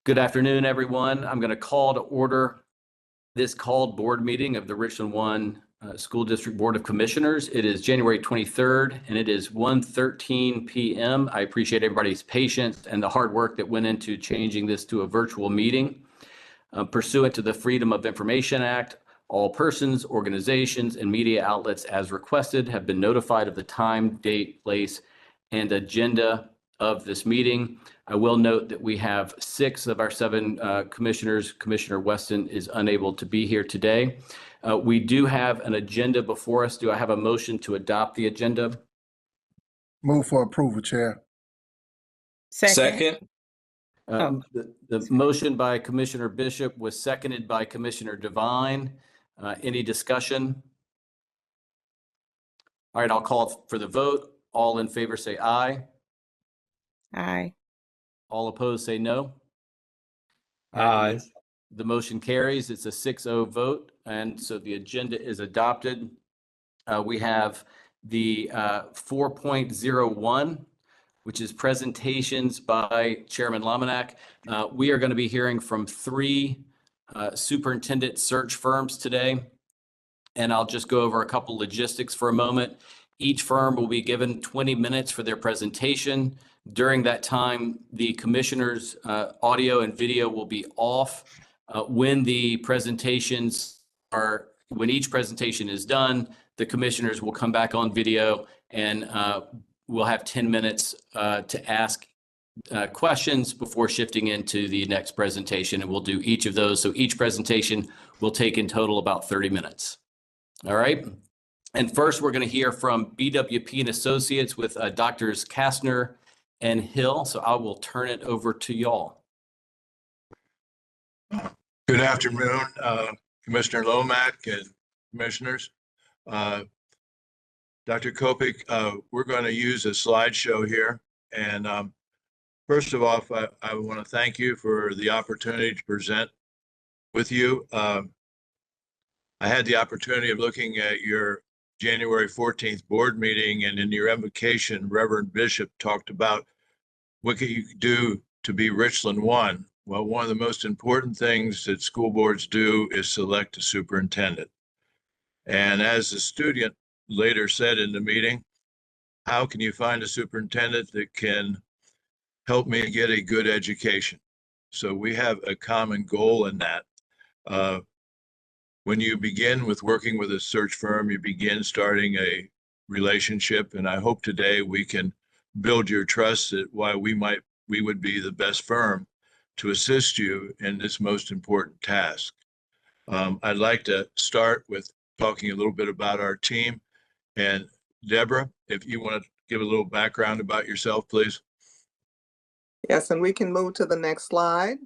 Good afternoon, everyone. I'm going to call to order this called board meeting of the Richland 1 School District Board of Commissioners. It is January 23rd, and it is 1:13 p.m. I appreciate everybody's patience and the hard work that went into changing this to a virtual meeting. Pursuant to the Freedom of Information Act, all persons, organizations, and media outlets as requested have been notified of the time, date, place, and agenda of this meeting. I will note that we have 6 of our 7 commissioners. Commissioner Weston is unable to be here today. We do have an agenda before us. Do I have a motion to adopt the agenda? Move for approval, Chair. Second. The motion by Commissioner Bishop was seconded by Commissioner Devine. Any discussion? All right, I'll call for the vote. All in favor say aye. Aye. All opposed say no. Aye. The motion carries. It's a 6-0 vote, and so the agenda is adopted. We have the 4.01, which is presentations by Chairman Lamanak. We are going to be hearing from 3 superintendent search firms today, and I'll just go over a couple logistics for a moment. Each firm will be given 20 minutes for their presentation. During that time, the commissioners' audio and video will be off. When each presentation is done, the commissioners will come back on video, and we'll have 10 minutes to ask questions before shifting into the next presentation, and we'll do each of those. So each presentation will take in total about 30 minutes. All right. And first, we're going to hear from BWP and Associates with Drs. Kastner and Hill. So I will turn it over to y'all. Good afternoon, Commissioner Lomack and commissioners. Dr. Kopik, we're going to use a slideshow here. And first of all, I want to thank you for the opportunity to present with you. I had the opportunity of looking at your January 14th board meeting, and in your invocation, Reverend Bishop talked about what can you do to be Richland 1. Well, one of the most important things that school boards do is select a superintendent. And as the student later said in the meeting, how can you find a superintendent that can help me get a good education? So we have a common goal in that. When you begin with working with a search firm, you begin starting a relationship. And I hope today we can build your trust that why we would be the best firm to assist you in this most important task. I'd like to start with talking a little bit about our team. And Deborah, if you want to give a little background about yourself, please. Yes, and we can move to the next slide.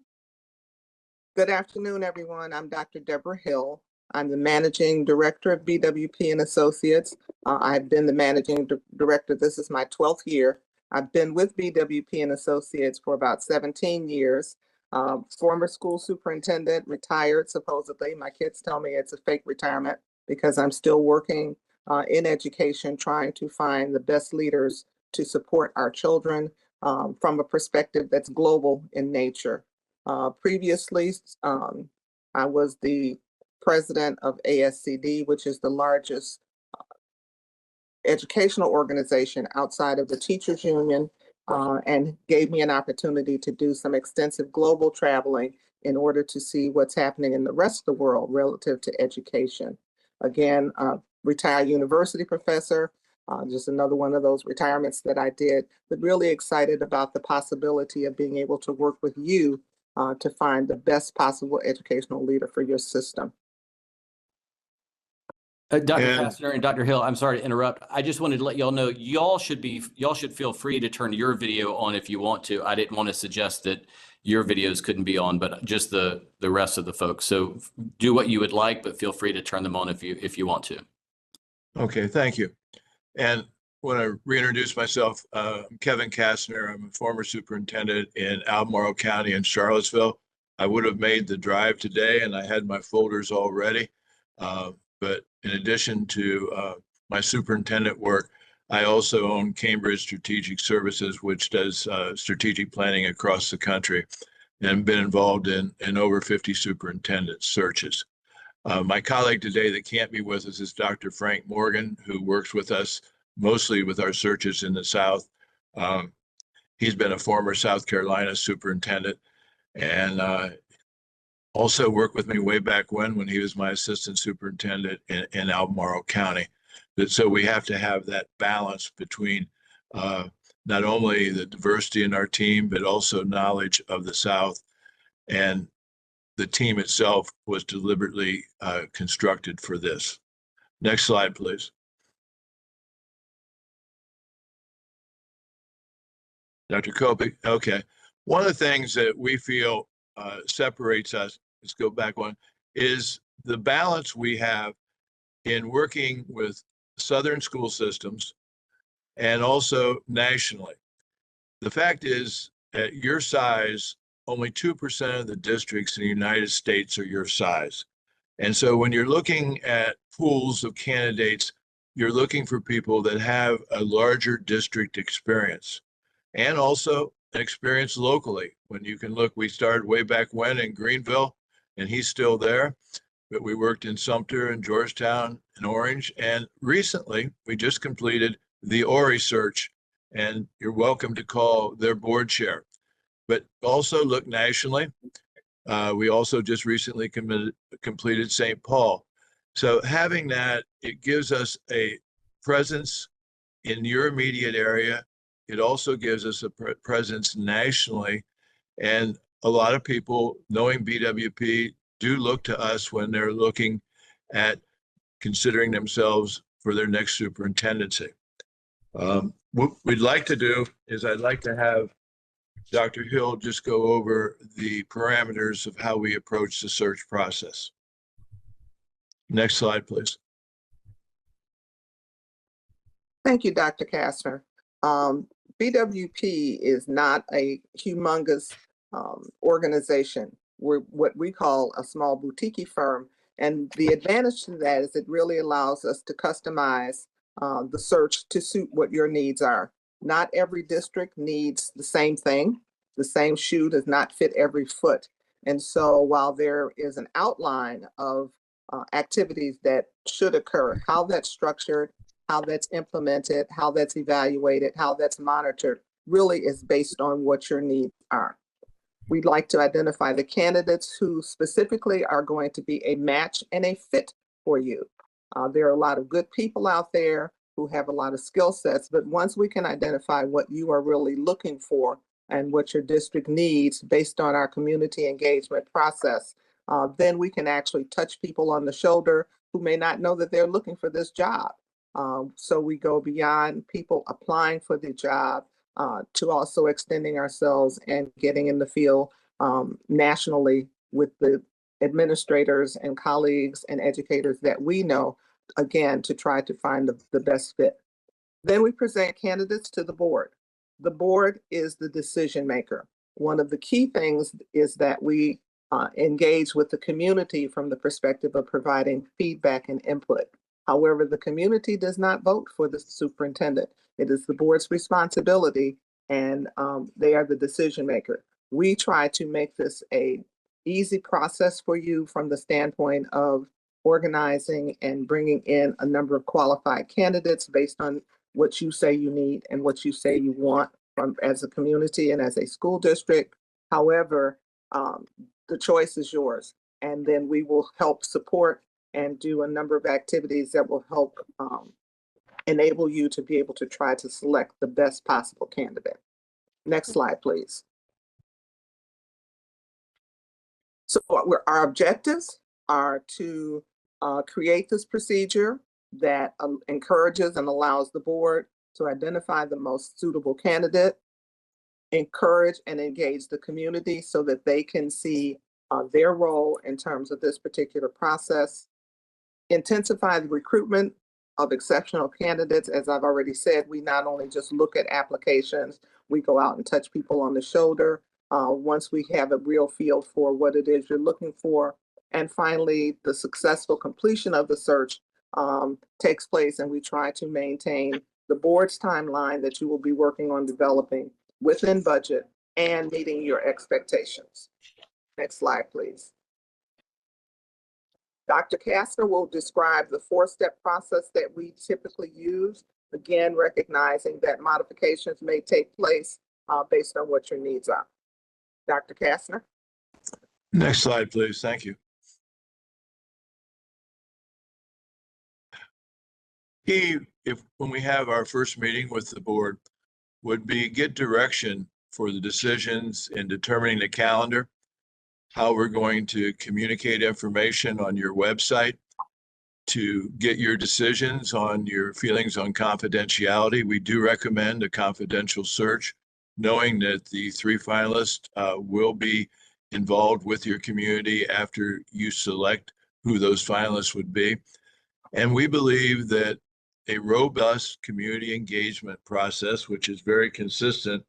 Good afternoon, everyone. I'm Dr. Deborah Hill. I'm the Managing Director of BWP and Associates. I've been the Managing Director. This is my 12th year. I've been with BWP and Associates for about 17 years. Former school superintendent, retired supposedly. My kids tell me it's a fake retirement because I'm still working in education, trying to find the best leaders to support our children from a perspective that's global in nature. Previously, I was the president of ASCD, which is the largest educational organization outside of the teachers union, and gave me an opportunity to do some extensive global traveling in order to see what's happening in the rest of the world relative to education. Again, retired university professor, just another one of those retirements that I did, but really excited about the possibility of being able to work with you to find the best possible educational leader for your system. Dr. Kastner and Dr. Hill, I'm sorry to interrupt. I just wanted to let y'all know y'all should feel free to turn your video on if you want to. I didn't want to suggest that your videos couldn't be on, but just the rest of the folks. So do what you would like, but feel free to turn them on if you want to. Okay, thank you. And when I reintroduce myself, I'm Kevin Kastner. I'm a former superintendent in Albemarle County in Charlottesville. I would have made the drive today and I had my folders all ready. But in addition to my superintendent work, I also own Cambridge Strategic Services, which does strategic planning across the country. and been involved in over 50 superintendent searches. My colleague today that can't be with us is Dr. Frank Morgan, who works with us mostly with our searches in the South. He's been a former South Carolina superintendent and also worked with me way back when he was my assistant superintendent in Albemarle County. So we have to have that balance between not only the diversity in our team, but also knowledge of the South. And the team itself was deliberately constructed for this. Next slide, please. Dr. Kopik, okay. One of the things that we feel separates us, let's go back one, is the balance we have in working with Southern school systems and also nationally. The fact is, at your size, only 2% of the districts in the United States are your size. And so when you're looking at pools of candidates, you're looking for people that have a larger district experience and also experience locally. When you can look, we started way back when in Greenville, and he's still there, but we worked in Sumter and Georgetown and Orange. And recently, we just completed the Ori search, and you're welcome to call their board chair. But also look nationally. We also just recently completed St. Paul. So having that, it gives us a presence in your immediate area. It also gives us a presence nationally. And a lot of people, knowing BWP, do look to us when they're looking at considering themselves for their next superintendency. What we'd like to do is I'd like to have Dr. Hill just go over the parameters of how we approach the search process. Next slide, please. Thank you, Dr. Kastner. BWP is not a humongous organization. We're what we call a small boutique firm. And the advantage to that is it really allows us to customize the search to suit what your needs are. Not every district needs the same thing. The same shoe does not fit every foot. And so while there is an outline of activities that should occur, how that's structured, how that's implemented, how that's evaluated, how that's monitored, really is based on what your needs are. We'd like to identify the candidates who specifically are going to be a match and a fit for you. There are a lot of good people out there who have a lot of skill sets, but once we can identify what you are really looking for and what your district needs based on our community engagement process, then we can actually touch people on the shoulder who may not know that they're looking for this job. So we go beyond people applying for the job to also extending ourselves and getting in the field nationally with the administrators and colleagues and educators that we know, again, to try to find the best fit. Then we present candidates to the board. The board is the decision maker. One of the key things is that we engage with the community from the perspective of providing feedback and input. However, the community does not vote for the superintendent. It is the board's responsibility, and they are the decision maker. We try to make this an easy process for you from the standpoint of organizing and bringing in a number of qualified candidates based on what you say you need and what you say you want from as a community and as a school district. However, the choice is yours, and then we will help support and do a number of activities that will help enable you to be able to try to select the best possible candidate. Next slide, please. So our objectives are to create this procedure that encourages and allows the board to identify the most suitable candidate, encourage and engage the community so that they can see their role in terms of this particular process, intensify the recruitment of exceptional candidates. As I've already said, we not only just look at applications, we go out and touch people on the shoulder once we have a real feel for what it is you're looking for. And finally, the successful completion of the search takes place, and we try to maintain the board's timeline that you will be working on developing within budget and meeting your expectations. Next slide, please. Dr. Kastner will describe the four-step process that we typically use, again, recognizing that modifications may take place based on what your needs are. Dr. Kastner. Next slide, please. Thank you. When we have our first meeting with the board, would be get direction for the decisions in determining the calendar, how we're going to communicate information on your website to get your decisions on your feelings on confidentiality. We do recommend a confidential search, knowing that the three finalists will be involved with your community after you select who those finalists would be. And we believe that a robust community engagement process, which is very consistent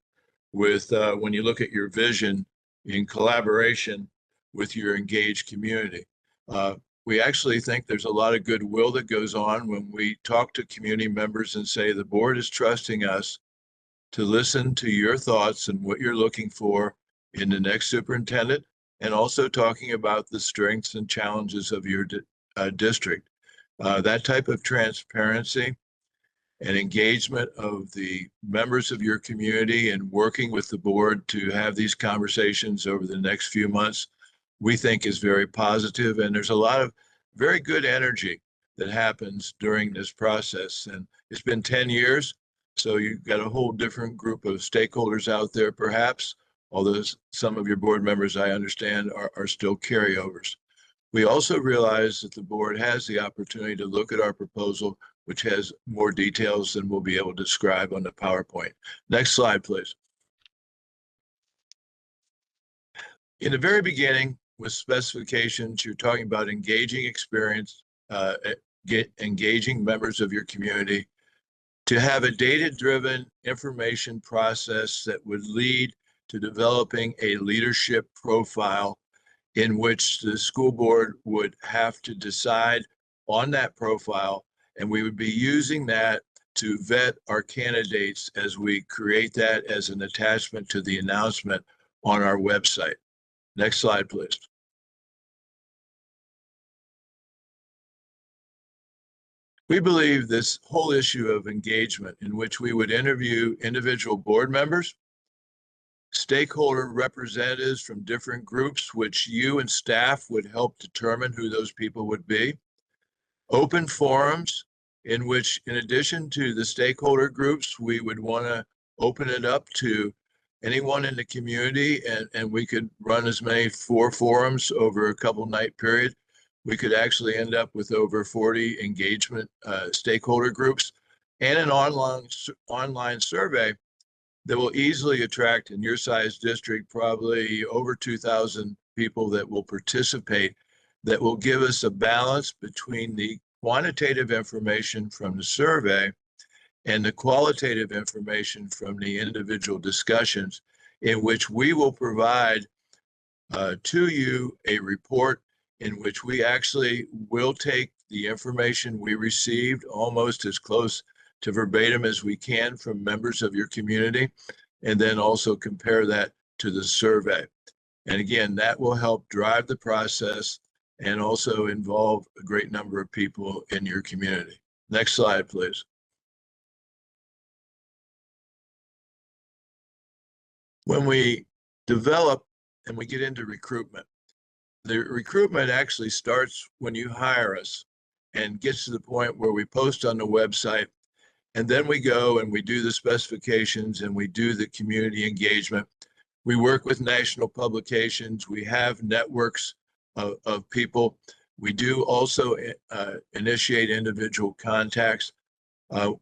with when you look at your vision in collaboration with your engaged community. We actually think there's a lot of goodwill that goes on when we talk to community members and say the board is trusting us to listen to your thoughts and what you're looking for in the next superintendent, and also talking about the strengths and challenges of your district. That type of transparency and engagement of the members of your community and working with the board to have these conversations over the next few months, we think is very positive. And there's a lot of very good energy that happens during this process. And it's been 10 years, so you've got a whole different group of stakeholders out there, perhaps, although some of your board members, I understand, are still carryovers. We also realize that the board has the opportunity to look at our proposal, which has more details than we'll be able to describe on the PowerPoint. Next slide, please. In the very beginning, with specifications, you're talking about engaging experience, engaging members of your community, to have a data-driven information process that would lead to developing a leadership profile in which the school board would have to decide on that profile, and we would be using that to vet our candidates as we create that as an attachment to the announcement on our website. Next slide, please. We believe this whole issue of engagement, in which we would interview individual board members, stakeholder representatives from different groups, which you and staff would help determine who those people would be. Open forums in which, in addition to the stakeholder groups, we would want to open it up to anyone in the community, and we could run as many 4 forums over a couple night period. We could actually end up with over 40 engagement stakeholder groups, and an online survey that will easily attract, in your size district, probably over 2,000 people that will participate, that will give us a balance between the quantitative information from the survey and the qualitative information from the individual discussions, in which we will provide to you a report in which we actually will take the information we received almost as close to verbatim as we can from members of your community, and then also compare that to the survey. And again, that will help drive the process and also involve a great number of people in your community. Next slide, please. When we develop and we get into recruitment, the recruitment actually starts when you hire us and gets to the point where we post on the website. And then we go and we do the specifications and we do the community engagement. We work with national publications. We have networks of people. We do also initiate individual contacts.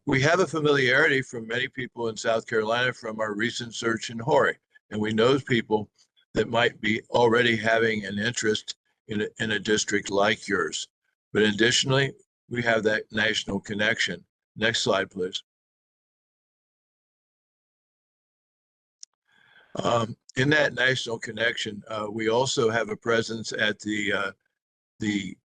We have a familiarity from many people in South Carolina from our recent search in Horry, and we know people that might be already having an interest in a district like yours. But additionally, we have that national connection. Next slide, please. In that national connection, we also have a presence at the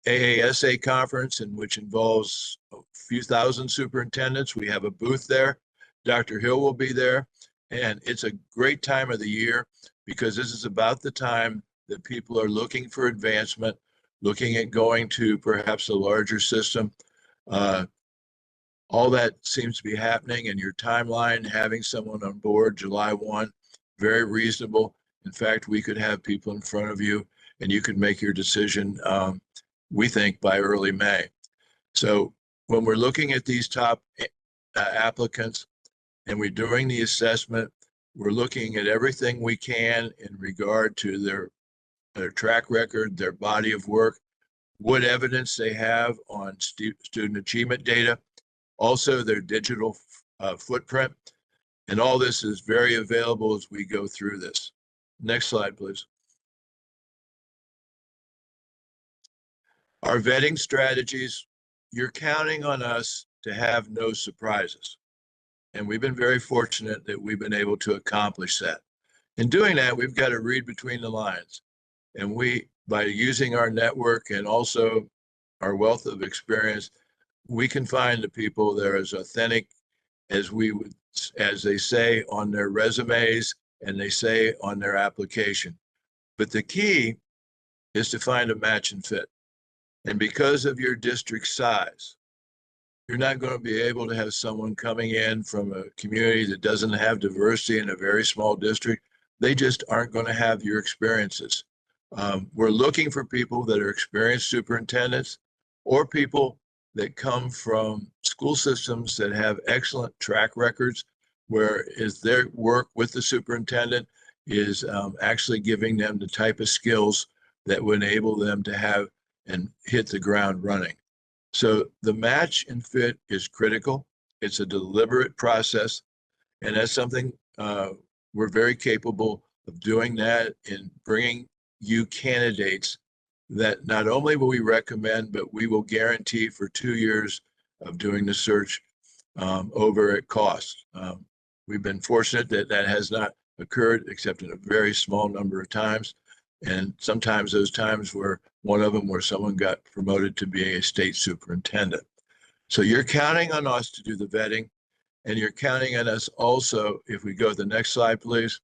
AASA conference, in which involves a few thousand superintendents. We have a booth there. Dr. Hill will be there. And it's a great time of the year because this is about the time that people are looking for advancement, looking at going to perhaps a larger system. All that seems to be happening, and your timeline, having someone on board July 1, very reasonable. In fact, we could have people in front of you and you could make your decision, we think, by early May. So when we're looking at these top applicants and we're doing the assessment, we're looking at everything we can in regard to their track record, their body of work, what evidence they have on student achievement data, also their digital footprint. And all this is very available as we go through this. Next slide, please. Our vetting strategies, you're counting on us to have no surprises. And we've been very fortunate that we've been able to accomplish that. In doing that, we've got to read between the lines. And we, by using our network and also our wealth of experience, we can find the people that are as authentic as they say on their resumes and they say on their application. But the key is to find a match and fit. And because of your district size, you're not going to be able to have someone coming in from a community that doesn't have diversity in a very small district. They just aren't going to have your experiences. We're looking for people that are experienced superintendents or people that come from school systems that have excellent track records, where is their work with the superintendent is actually giving them the type of skills that would enable them to have and hit the ground running. So the match and fit is critical. It's a deliberate process, and that's something we're very capable of doing, that in bringing you candidates that not only will we recommend, but we will guarantee for 2 years of doing the search over at cost. We've been fortunate that that has not occurred except in a very small number of times. And sometimes those times were one of them where someone got promoted to be a state superintendent. So you're counting on us to do the vetting, and you're counting on us also, if we go to the next slide, please.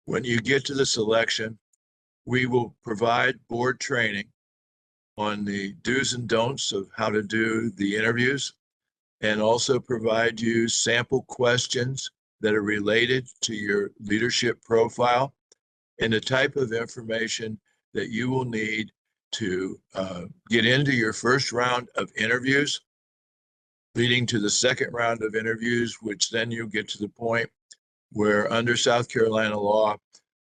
When you get to the selection, we will provide board training on the do's and don'ts of how to do the interviews, and also provide you sample questions that are related to your leadership profile and the type of information that you will need to get into your first round of interviews, leading to the second round of interviews, which then you get to the point where under South Carolina law,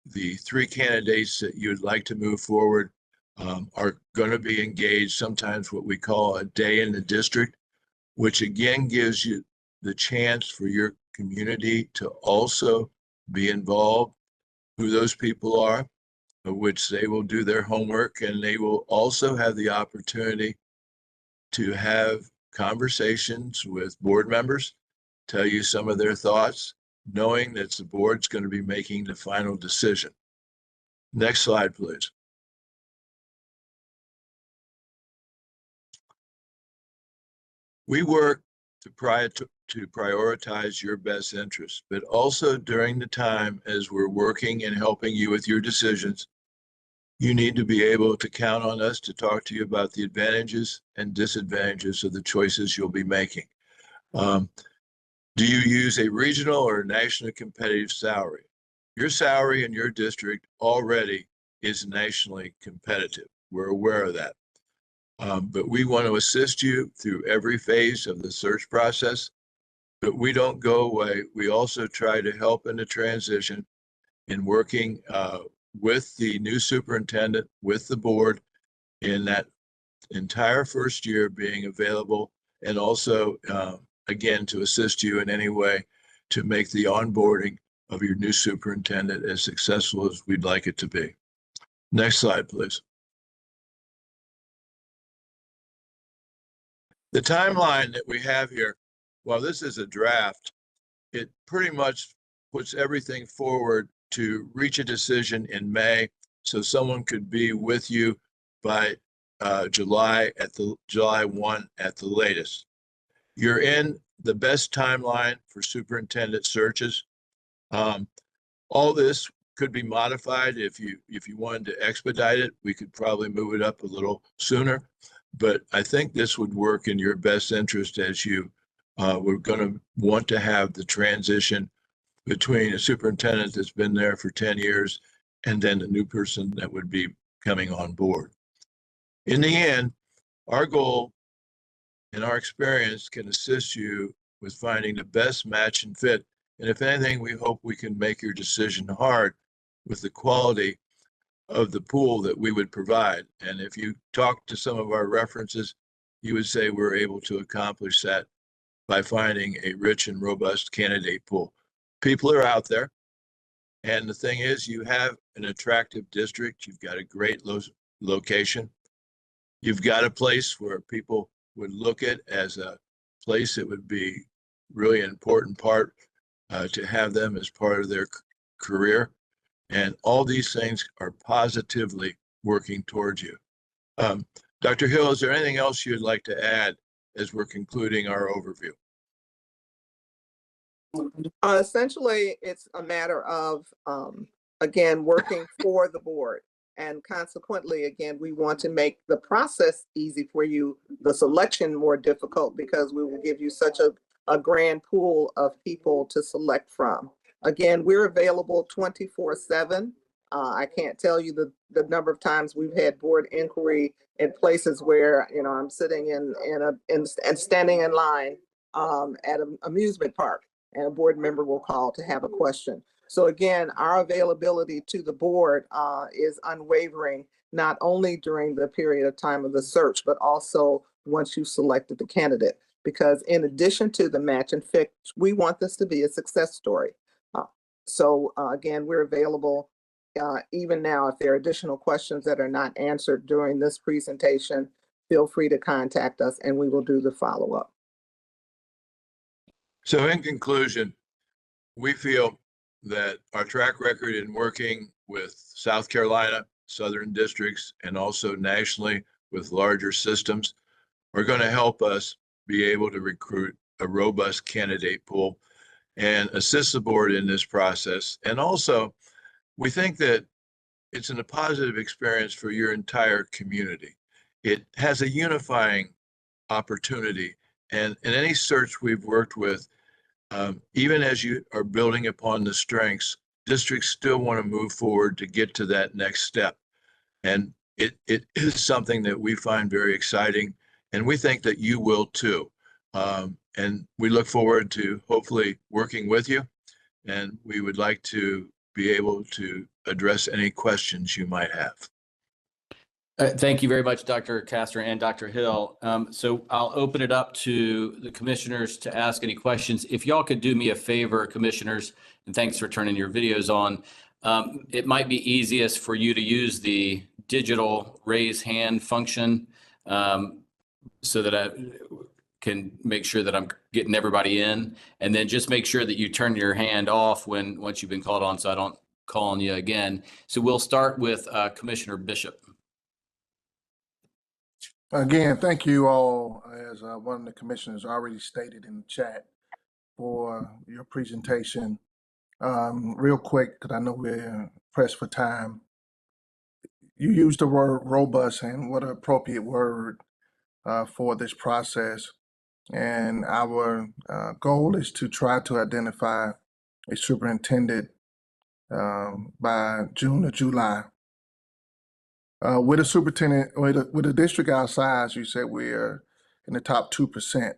the 3 candidates that you'd like to move forward are going to be engaged, sometimes what we call a day in the district, which again gives you the chance for your community to also be involved, who those people are, of which they will do their homework, and they will also have the opportunity to have conversations with board members, tell you some of their thoughts, knowing that the board's going to be making the final decision. Next slide, please. We work to prioritize your best interests, but also during the time as we're working and helping you with your decisions, you need to be able to count on us to talk to you about the advantages and disadvantages of the choices you'll be making. Do you use a regional or nationally competitive salary? Your salary in your district already is nationally competitive. We're aware of that. But we want to assist you through every phase of the search process, but we don't go away. We also try to help in the transition in working with the new superintendent, with the board in that entire first year being available, and also again, to assist you in any way to make the onboarding of your new superintendent as successful as we'd like it to be. Next slide, please. The timeline that we have here, while this is a draft, it pretty much puts everything forward to reach a decision in May, so someone could be with you by July 1 at the latest. You're in the best timeline for superintendent searches. All this could be modified if you wanted to expedite it. We could probably move it up a little sooner, but I think this would work in your best interest as you we're going to want to have the transition between a superintendent that's been there for 10 years and then the new person that would be coming on board. In the end, our goal and our experience can assist you with finding the best match and fit. And if anything, we hope we can make your decision hard with the quality of the pool that we would provide. And if you talk to some of our references, you would say we're able to accomplish that by finding a rich and robust candidate pool. People are out there. And the thing is, you have an attractive district. You've got a great location. You've got a place where people would look at as a place that would be really an important part to have them as part of their career. And all these things are positively working towards you. Dr. Hill, is there anything else you'd like to add as we're concluding our overview? Essentially, it's a matter of, again, working for the board. And consequently, again, we want to make the process easy for you, the selection more difficult, because we will give you such a grand pool of people to select from. Again, we're available 24/7. I can't tell you the number of times we've had board inquiry in places where, you know, I'm sitting and standing in line at an amusement park, and a board member will call to have a question. So again, our availability to the board is unwavering, not only during the period of time of the search, but also once you've selected the candidate. Because in addition to the match and fit, we want this to be a success story. So again, we're available even now. If there are additional questions that are not answered during this presentation, feel free to contact us and we will do the follow-up. So in conclusion, we feel that our track record in working with South Carolina, Southern districts, and also nationally with larger systems are going to help us be able to recruit a robust candidate pool and assist the board in this process. And also, we think that it's a positive experience for your entire community. It has a unifying opportunity. And in any search we've worked with, even as you are building upon the strengths, districts still want to move forward to get to that next step. And it is something that we find very exciting, and we think that you will too. And we look forward to hopefully working with you, and we would like to be able to address any questions you might have. Thank you very much, Dr. Castor and Dr. Hill. So I'll open it up to the commissioners to ask any questions. If y'all could do me a favor, commissioners, and thanks for turning your videos on. It might be easiest for you to use the digital raise hand function so that I can make sure that I'm getting everybody in, and then just make sure that you turn your hand off once you've been called on, so I don't call on you again. So we'll start with Commissioner Bishop. Again, thank you all, as one of the commissioners already stated in the chat, for your presentation. Real quick, because I know we're pressed for time. You used the word robust, and what an appropriate word for this process. And our goal is to try to identify a superintendent by June or July. With a superintendent, with a district our size, you said we're in the top 2%,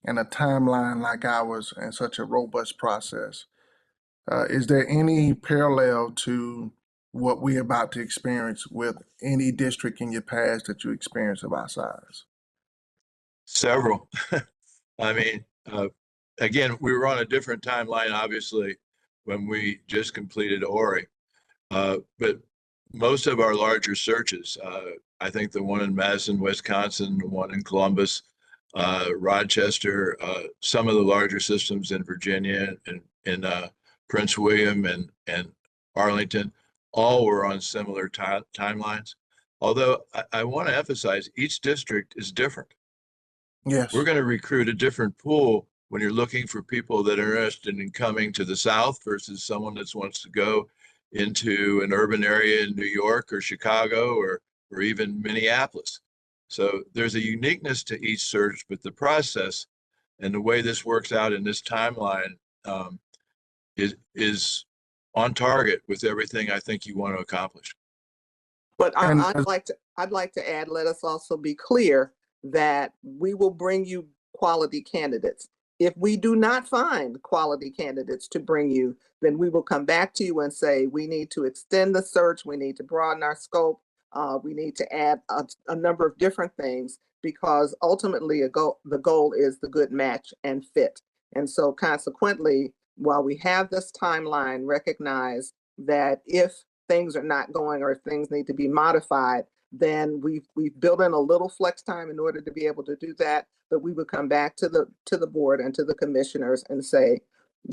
and a timeline like ours and such a robust process. Is there any parallel to what we're about to experience with any district in your past that you experienced of our size? Several. I mean, again, we were on a different timeline, obviously, when we just completed Ori. But most of our larger searches, I think the one in Madison, Wisconsin, the one in Columbus, Rochester, some of the larger systems in Virginia and in Prince William and Arlington, all were on similar timelines. Although I want to emphasize each district is different. Yes. We're going to recruit a different pool when you're looking for people that are interested in coming to the South versus someone that wants to go into an urban area in New York or Chicago or even Minneapolis. So there's a uniqueness to each search, but the process and the way this works out in this timeline is on target with everything I think you want to accomplish. But And I'd like to add, let us also be clear that we will bring you quality candidates. If we do not find quality candidates to bring you, then we will come back to you and say, we need to extend the search, we need to broaden our scope, we need to add a number of different things, because ultimately the goal is the good match and fit. And so consequently, while we have this timeline, recognize that if things are not going or if things need to be modified, then we've built in a little flex time in order to be able to do that. But we would come back to the board and to the commissioners and say,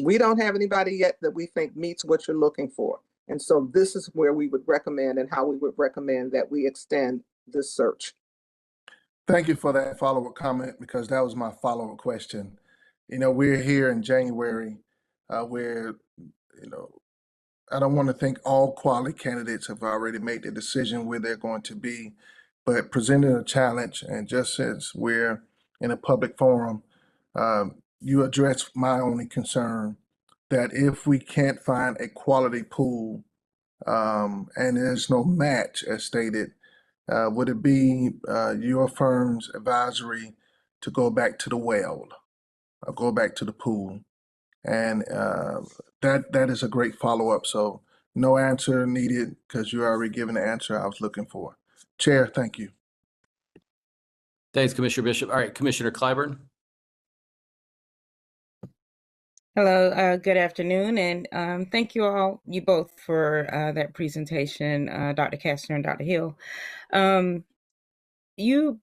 we don't have anybody yet that we think meets what you're looking for. And so this is where we would recommend and how we would recommend that we extend this search. thank you for that follow-up comment, because that was my follow-up question. You know, we're here in January where, you know, I don't want to think all quality candidates have already made the decision where they're going to be, but presenting a challenge, and just since we're in a public forum, you address my only concern, that if we can't find a quality pool and there's no match as stated, would it be your firm's advisory to go back to the well, or go back to the pool? And that is a great follow-up. So no answer needed, because you already given the answer I was looking for. Chair, thank you. Thanks, Commissioner Bishop. All right, Commissioner Clyburn. Hello, good afternoon, and thank you both for that presentation, Dr. Kastner and Dr. Hill. You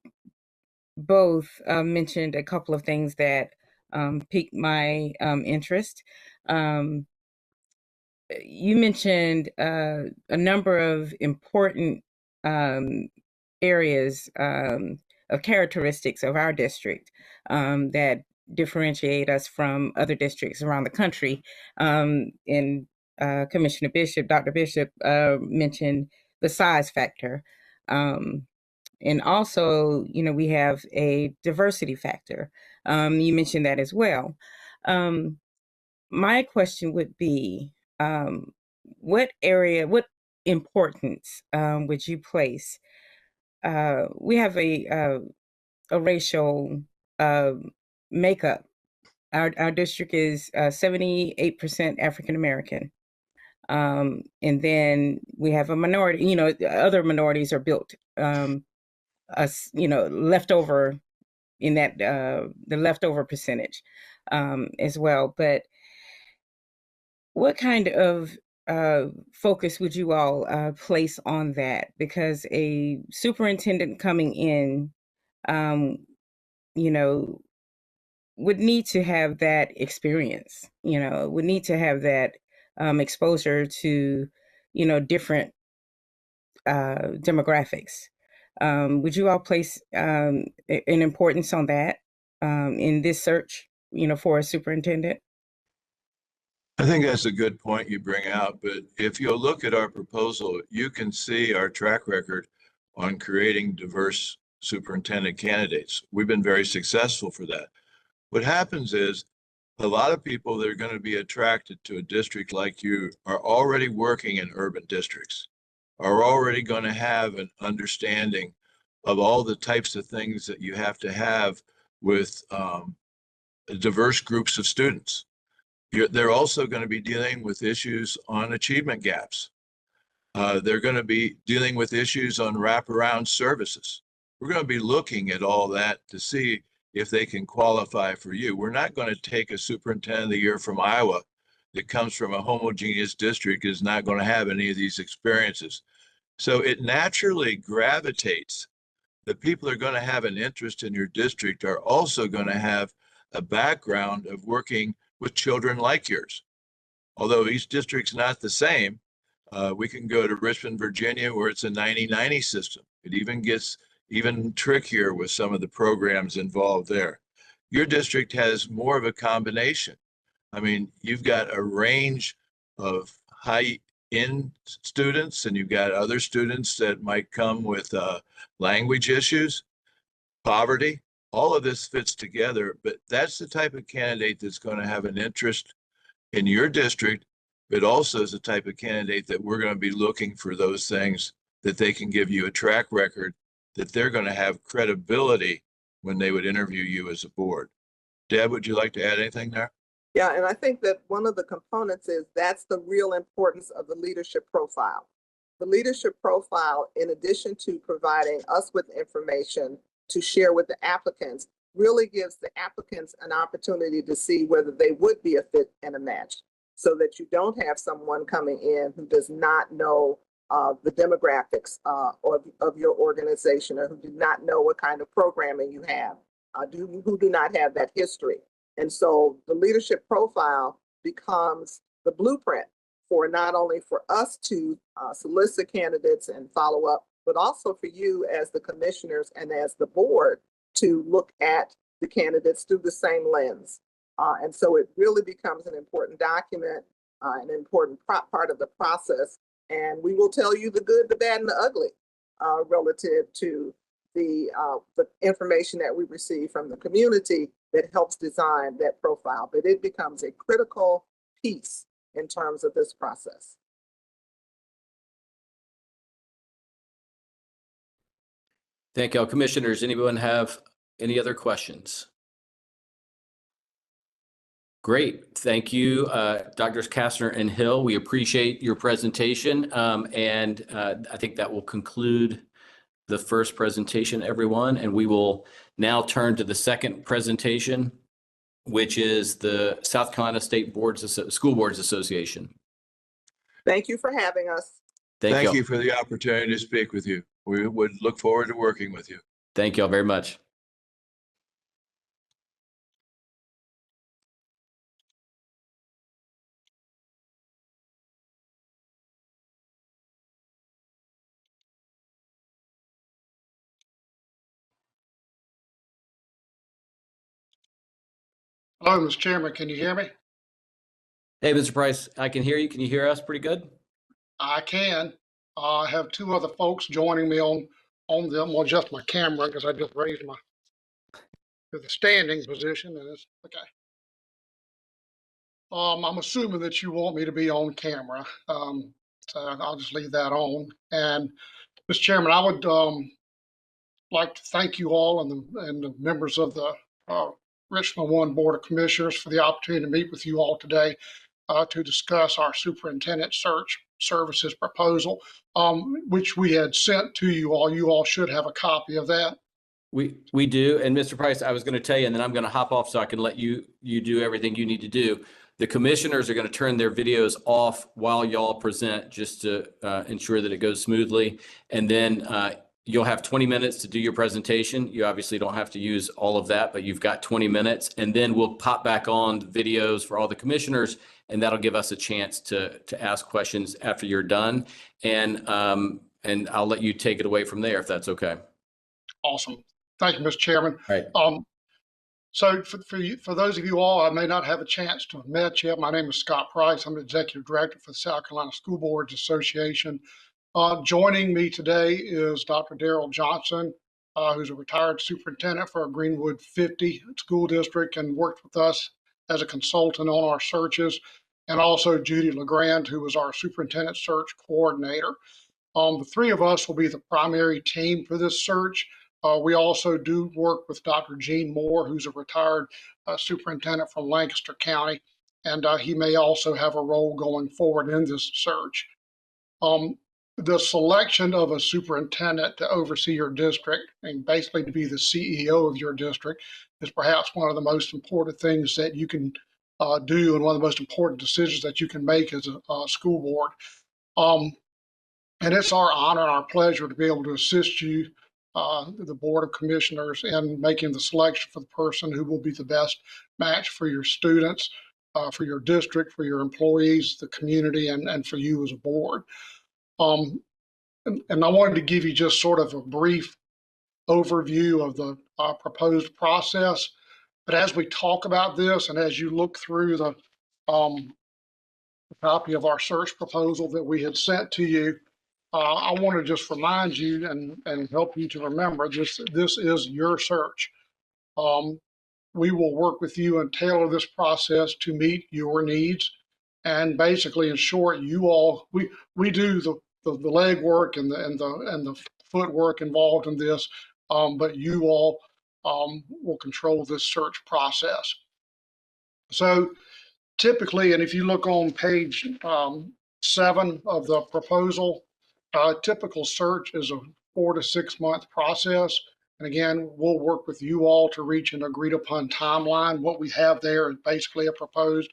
both mentioned a couple of things that piqued my interest. You mentioned a number of important areas of characteristics of our district that differentiate us from other districts around the country. And Commissioner Bishop, Dr. Bishop mentioned the size factor. And also, you know, we have a diversity factor. You mentioned that as well. My question would be, what importance would you place? We have a racial makeup. Our district is 78% African American. And then we have a minority, you know, other minorities are built, leftover in that, the leftover percentage as well. But what kind of focus would you all place on that? Because a superintendent coming in, would need to have that experience, would need to have that exposure to, different demographics. Would you all place an importance on that in this search, for a superintendent? I think that's a good point you bring out, but if you'll look at our proposal, you can see our track record on creating diverse superintendent candidates. We've been very successful for that. What happens is a lot of people that are going to be attracted to a district like you are already working in urban districts, are already going to have an understanding of all the types of things that you have to have with diverse groups of students. They're also going to be dealing with issues on achievement gaps. They're going to be dealing with issues on wraparound services. We're going to be looking at all that to see if they can qualify for you. We're not going to take a superintendent of the year from Iowa that comes from a homogeneous district, is not going to have any of these experiences. So it naturally gravitates. The people that are going to have an interest in your district are also going to have a background of working with children like yours. Although each district's not the same, we can go to Richland, Virginia, where it's a 90-90 system. It even gets even trickier with some of the programs involved there. Your district has more of a combination. I mean, you've got a range of high-end students, and you've got other students that might come with language issues, poverty. All of this fits together, but that's the type of candidate that's going to have an interest in your district, but also is the type of candidate that we're going to be looking for those things that they can give you a track record, that they're going to have credibility when they would interview you as a board. Deb, would you like to add anything there? Yeah, and I think that one of the components is that's the real importance of the leadership profile. The leadership profile, in addition to providing us with information to share with the applicants, really gives the applicants an opportunity to see whether they would be a fit and a match, so that you don't have someone coming in who does not know the demographics of your organization, or who do not know what kind of programming you have, who do not have that history. And so the leadership profile becomes the blueprint for not only for us to solicit candidates and follow up, but also for you as the commissioners and as the board to look at the candidates through the same lens. And so it really becomes an important document, an important part of the process. And we will tell you the good, the bad, and the ugly relative to the information that we receive from the community that helps design that profile. But it becomes a critical piece in terms of this process. Thank you, commissioners. Anyone have any other questions? Great. Thank you, Drs. Kastner and Hill. We appreciate your presentation. And I think that will conclude the first presentation, everyone. And we will now turn to the second presentation, which is the South Carolina State School Boards Association. Thank you for having us. Thank you for the opportunity to speak with you. We would look forward to working with you. Thank you all very much. Hello, Mr. Chairman. Can you hear me? Hey, Mr. Price, I can hear you. Can you hear us pretty good? I can. I have two other folks joining me on them. Well, just my camera, because I just raised my to the standing position, and it's okay. I'm assuming that you want me to be on camera, so I'll just leave that on. And Mr. Chairman, I would like to thank you all and the members of the Richland 1 Board of Commissioners for the opportunity to meet with you all today to discuss our superintendent search services proposal, which we had sent to you all. You all should have a copy of that. We do. And Mr. Price, I was going to tell you, and then I'm going to hop off so I can let you do everything you need to do. The commissioners are going to turn their videos off while y'all present, just to ensure that it goes smoothly. And then you'll have 20 minutes to do your presentation. You obviously don't have to use all of that, but you've got 20 minutes. And then we'll pop back on videos for all the commissioners, and that'll give us a chance to ask questions after you're done. And I'll let you take it away from there if that's okay. Awesome. Thank you, Mr. Chairman. All right. So for those of you all I may not have a chance to have met yet, my name is Scott Price. I'm the Executive Director for the South Carolina School Boards Association. Joining me today is Dr. Darrell Johnson, who's a retired superintendent for a Greenwood 50 school district and worked with us as a consultant on our searches, and also Judy LeGrand, who was our superintendent search coordinator. The three of us will be the primary team for this search. We also do work with Dr. Gene Moore, who's a retired superintendent from Lancaster County, and he may also have a role going forward in this search. The selection of a superintendent to oversee your district and basically to be the CEO of your district is perhaps one of the most important things that you can do, and one of the most important decisions that you can make as a school board. And it's our honor and our pleasure to be able to assist you, the Board of Commissioners, in making the selection for the person who will be the best match for your students, for your district, for your employees, the community, and for you as a board. And I wanted to give you just sort of a brief overview of the proposed process. But as we talk about this and as you look through the copy of our search proposal that we had sent to you, I want to just remind you and help you to remember this is your search. We will work with you and tailor this process to meet your needs. And basically, in short, you all we do the legwork and the footwork involved in this, but you all will control this search process. So typically, and if you look on page 7 of the proposal, typical search is a 4 to 6 month process. And again, we'll work with you all to reach an agreed upon timeline. What we have there is basically a proposed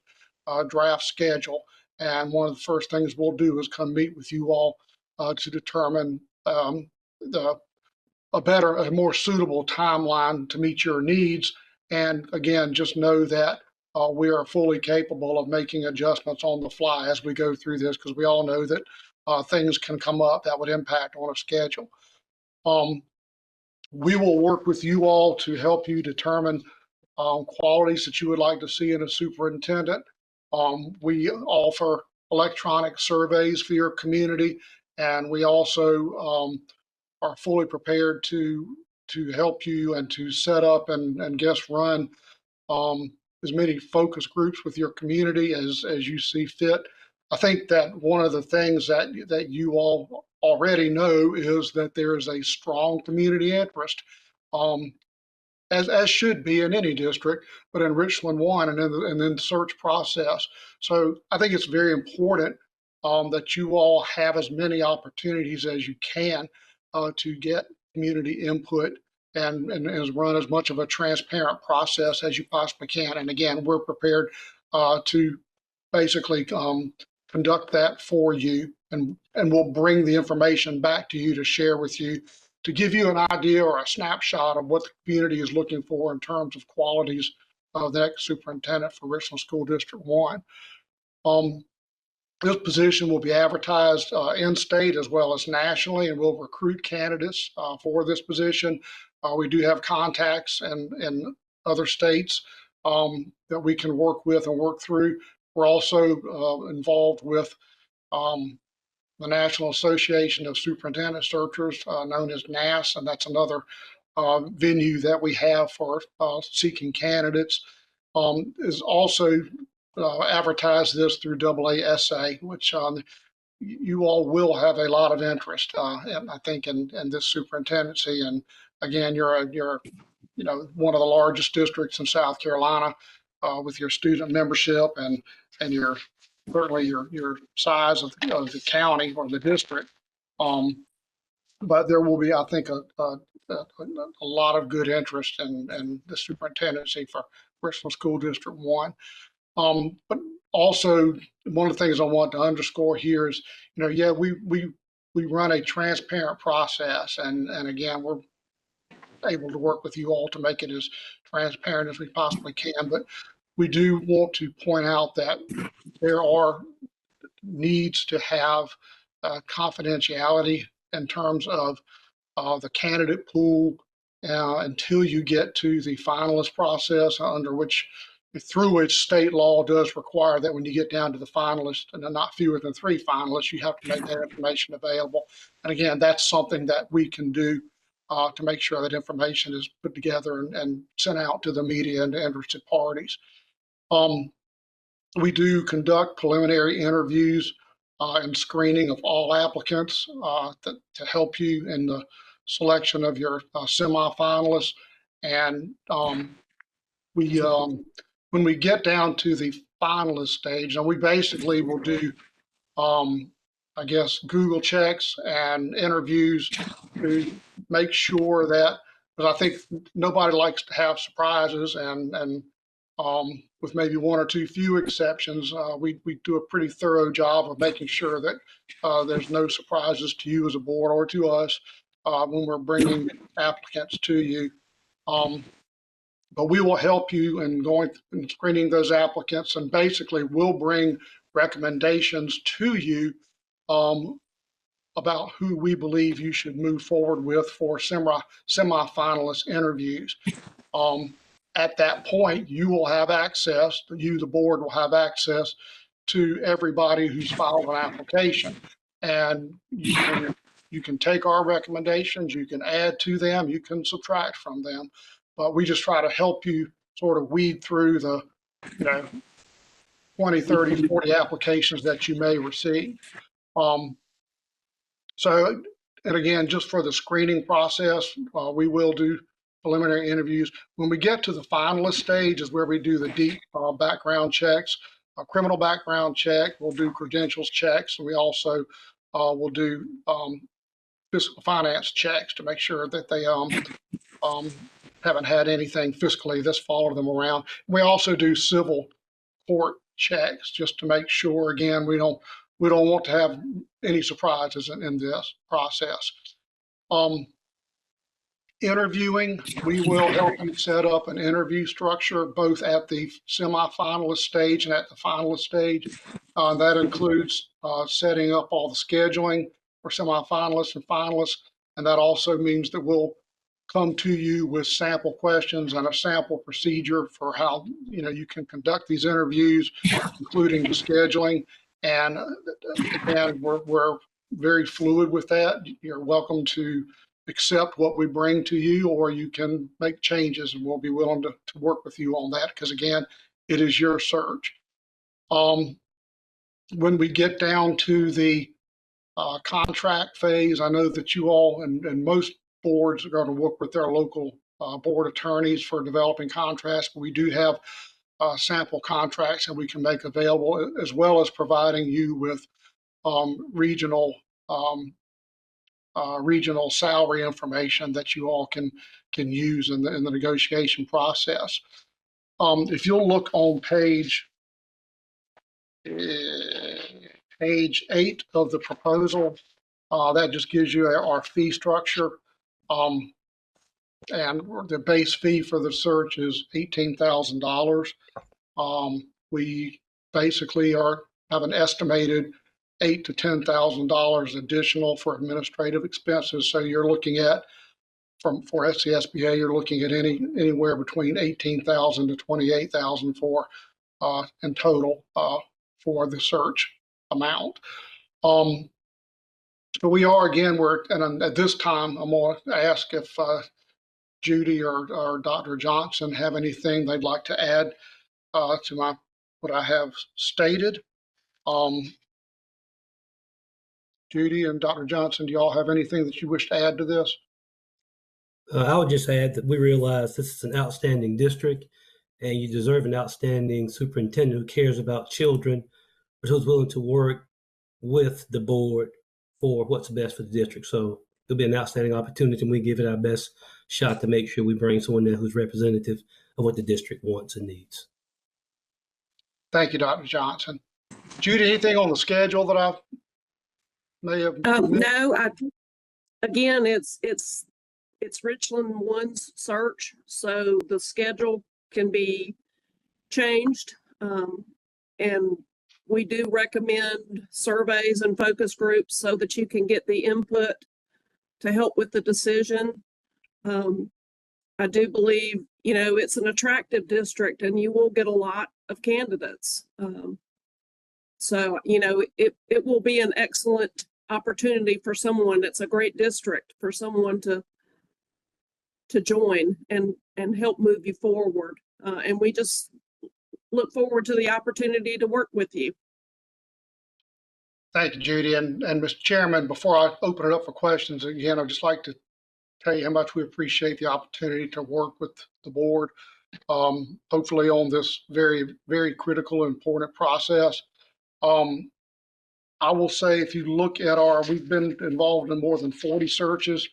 draft schedule. And one of the first things we'll do is come meet with you all to determine a more suitable timeline to meet your needs. And again, just know that we are fully capable of making adjustments on the fly as we go through this, because we all know that things can come up that would impact on a schedule. We will work with you all to help you determine qualities that you would like to see in a superintendent. We offer electronic surveys for your community, and we also are fully prepared to help you and to set up and run as many focus groups with your community as you see fit. I think that one of the things that you all already know is that there is a strong community interest, as should be in any district, but in Richland 1 and in the search process. So I think it's very important that you all have as many opportunities as you can to get community input and run as much of a transparent process as you possibly can. And again, we're prepared to basically conduct that for you, and we'll bring the information back to you to share with you, to give you an idea or a snapshot of what the community is looking for in terms of qualities of the next superintendent for Richland School District 1. This position will be advertised in-state as well as nationally, and we'll recruit candidates for this position. We do have contacts in other states that we can work with and work through. We're also involved with the National Association of Superintendent Searchers, known as NASS, and that's another venue that we have for seeking candidates. Is also advertise this through AASA, which you all will have a lot of interest, and I think in this superintendency. And again, you're one of the largest districts in South Carolina with your student membership and your certainly your size of the county or the district. But there will be, I think, a lot of good interest in the superintendency for Richland School District 1. But also, one of the things I want to underscore here is, we run a transparent process, and again, we're able to work with you all to make it as transparent as we possibly can. But we do want to point out that there are needs to have confidentiality in terms of the candidate pool until you get to the finalist process, through which state law does require that when you get down to the finalists, and not fewer than 3 finalists, you have to make that information available. And again, that's something that we can do to make sure that information is put together and sent out to the media and interested parties. We do conduct preliminary interviews and screening of all applicants to help you in the selection of your semifinalists. And when we get down to the finalist stage, and we basically will do, Google checks and interviews to make sure that, because I think nobody likes to have surprises, and with maybe 1 or 2 few exceptions, we do a pretty thorough job of making sure that there's no surprises to you as a board or to us when we're bringing applicants to you. But we will help you in going and screening those applicants, and basically we'll bring recommendations to you about who we believe you should move forward with for semifinalist interviews. at that point, you will have access, you, the board, will have access to everybody who's filed an application. And you can take our recommendations, you can add to them, you can subtract from them. But we just try to help you sort of weed through the, 20, 30, 40 applications that you may receive. So, and again, just for the screening process, we will do preliminary interviews. When we get to the finalist stage is where we do the deep background checks, a criminal background check, we'll do credentials checks, and we also will do fiscal finance checks to make sure that they haven't had anything fiscally that's followed them around. We also do civil court checks just to make sure, again, we don't want to have any surprises in this process. Interviewing, we will help you set up an interview structure both at the semifinalist stage and at the finalist stage. That includes setting up all the scheduling for semifinalists and finalists, and that also means that we'll come to you with sample questions and a sample procedure for how you can conduct these interviews, including the scheduling. And again, we're very fluid with that. You're welcome to accept what we bring to you, or you can make changes, and we'll be willing to work with you on that, because again, it is your search. When we get down to the contract phase, I know that you all and most boards are going to work with their local board attorneys for developing contracts, but we do have sample contracts that we can make available, as well as providing you with regional salary information that you all can use in the negotiation process. If you'll look on page 8 of the proposal, that just gives you our fee structure. And the base fee for the search is $18,000. We basically have an estimated $8,000 to $10,000 additional for administrative expenses. So you're looking at, for SCSBA, you're looking at anywhere between $18,000 to $28,000 for in total for the search amount. So we are, again, and at this time, I'm going to ask if Judy or Dr. Johnson have anything they'd like to add to what I have stated. Judy and Dr. Johnson, do y'all have anything that you wish to add to this? I would just add that we realize this is an outstanding district, and you deserve an outstanding superintendent who cares about children, but who's willing to work with the board for what's best for the district. So it'll be an outstanding opportunity, and we give it our best shot to make sure we bring someone there who's representative of what the district wants and needs. Thank you, Dr. Johnson. Judy, anything on the schedule that I may have missed? No, again, it's Richland 1's search, so the schedule can be changed. And we do recommend surveys and focus groups so that you can get the input to help with the decision. I do believe, it's an attractive district, and you will get a lot of candidates. So, it will be an excellent opportunity for someone. It's a great district for someone to join and help move you forward. And we just look forward to the opportunity to work with you. Thank you, Judy. And Mr. Chairman, before I open it up for questions, again, I'd just like to tell you how much we appreciate the opportunity to work with the board, hopefully on this very, very critical and important process. I will say, if you look at we've been involved in more than 40 searches,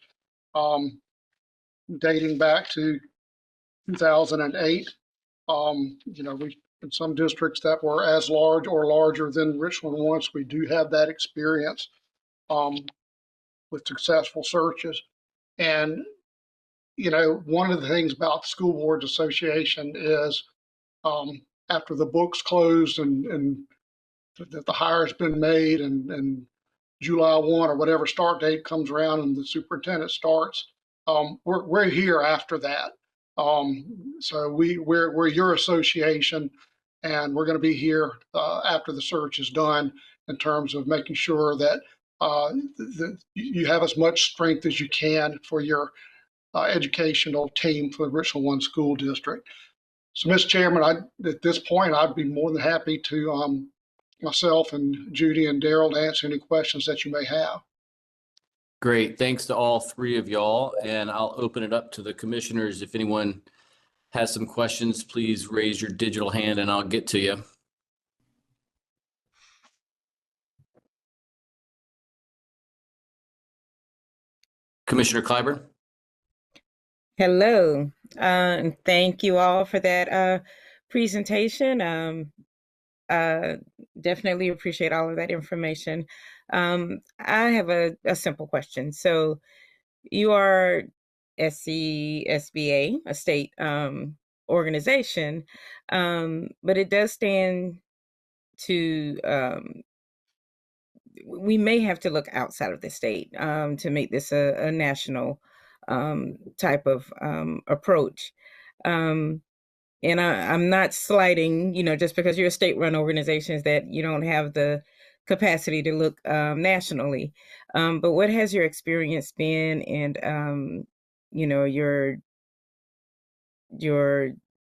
dating back to 2008. We, in some districts that were as large or larger than Richland once, we do have that experience with successful searches. And, one of the things about the School Boards Association is after the books closed and that the hire's been made and July 1 or whatever start date comes around and the superintendent starts, we're here after that. So we're your association, and we're going to be here after the search is done in terms of making sure that you have as much strength as you can for your educational team for the Richland One School District. So, Mr. Chairman, at this point, I'd be more than happy to myself and Judy and Daryl to answer any questions that you may have. Great. Thanks to all three of y'all. And I'll open it up to the commissioners. If anyone has some questions, please raise your digital hand and I'll get to you. Commissioner Clyburn. Hello, and thank you all for that presentation. Definitely appreciate all of that information. I have a simple question. So you are SCSBA, a state organization, but it does stand to, we may have to look outside of the state to make this a national type of approach. And I'm not slighting, just because you're a state-run organization, that you don't have the capacity to look nationally. But what has your experience been, and your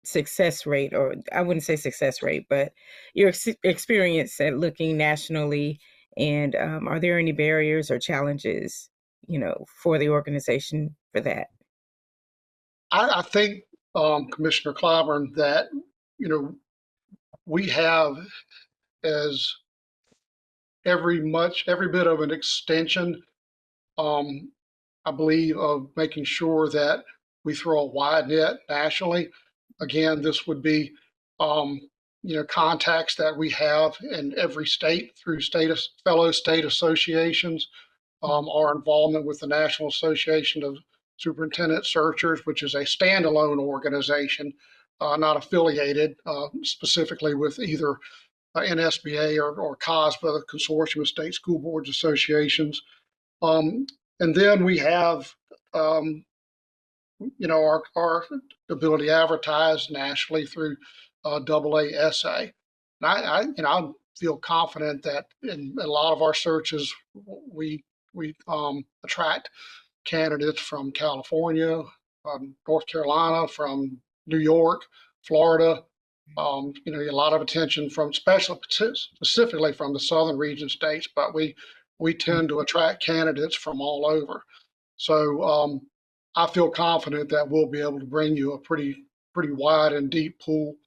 success rate, or I wouldn't say success rate, but your experience at looking nationally, and are there any barriers or challenges, for the organization for that? I think, Commissioner Clyburn, that, we have as every bit of an extension, I believe, of making sure that we throw a wide net nationally. Again, this would be, contacts that we have in every state through fellow state associations, our involvement with the National Association of Superintendent Searchers, which is a standalone organization, not affiliated specifically with either NSBA or COSBA, the Consortium of State School Boards Associations. And then we have, our ability to advertise nationally through AASA. And I feel confident that in a lot of our searches, we attract candidates from California, North Carolina, from New York, Florida. A lot of attention from specifically from the southern region states, but we tend to attract candidates from all over. So I feel confident that we'll be able to bring you a pretty wide and deep pool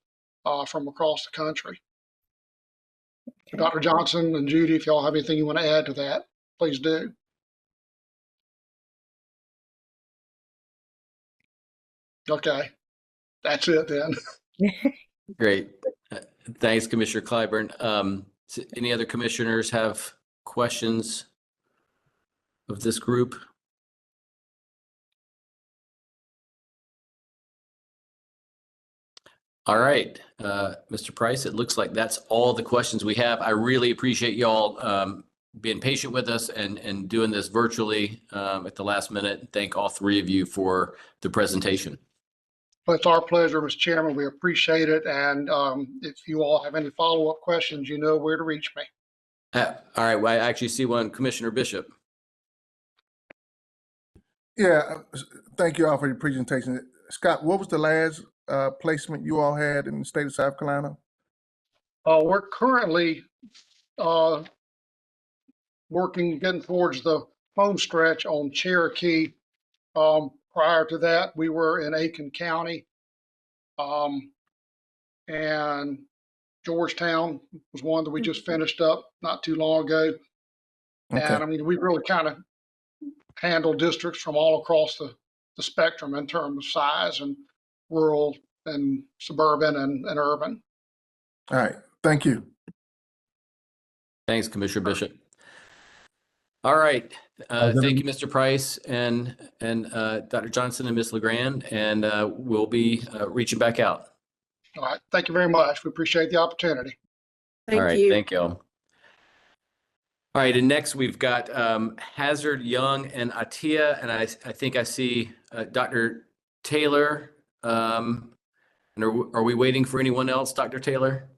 from across the country. Okay. Dr. Johnson and Judy, if y'all have anything you want to add to that, please do. Okay, that's it then. Great. Thanks, Commissioner Clyburn. Any other commissioners have questions of this group? All right, Mr. Price, it looks like that's all the questions we have. I really appreciate y'all being patient with us and doing this virtually at the last minute. Thank all three of you for the presentation. Well, it's our pleasure, Mr. Chairman. We appreciate it. And if you all have any follow-up questions, you know where to reach me. All right, well, I actually see one, Commissioner Bishop. Yeah, thank you all for your presentation. Scott, what was the last placement you all had in the state of South Carolina? We're currently getting towards the home stretch on Cherokee. Prior to that, we were in Aiken County, and Georgetown was one that we just finished up not too long ago. Okay. And I mean, we really kind of handle districts from all across the spectrum in terms of size, and rural and suburban and urban. All right, thank you. Thanks, Commissioner Bishop. All right, thank you, Mr. Price and Dr. Johnson and Ms. LeGrand, and we'll be reaching back out. All right, thank you very much. We appreciate the opportunity. All right, thank you. All right, and next we've got Hazard, Young, and Atia, and I think I see Dr. Taylor And are we waiting for anyone else, Dr. Taylor?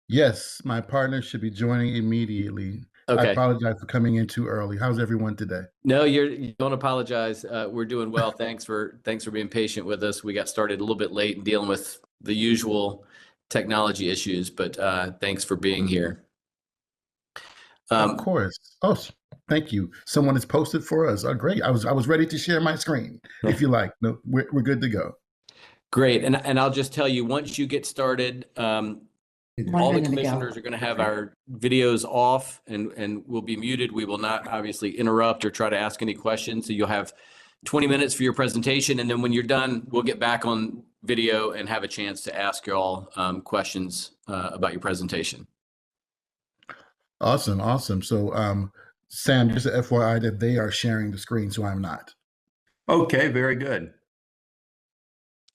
Yes, my partner should be joining immediately. I Okay. apologize for coming in too early. How's everyone today? No, you don't apologize. We're doing well. Thanks for being patient with us. We got started a little bit late and dealing with the usual technology issues, but thanks for being here. Of course. Oh, thank you. Someone has posted for us. Oh, great. I was ready to share my screen. If you like, no, we're good to go. Great. And I'll just tell you, once you get started, all the commissioners are going to have our videos off and we'll be muted. We will not obviously interrupt or try to ask any questions. So you'll have 20 minutes for your presentation. And then when you're done, we'll get back on video and have a chance to ask you all questions about your presentation. Awesome. Awesome. So, Sam, just an FYI that they are sharing the screen, so I'm not. Okay, very good.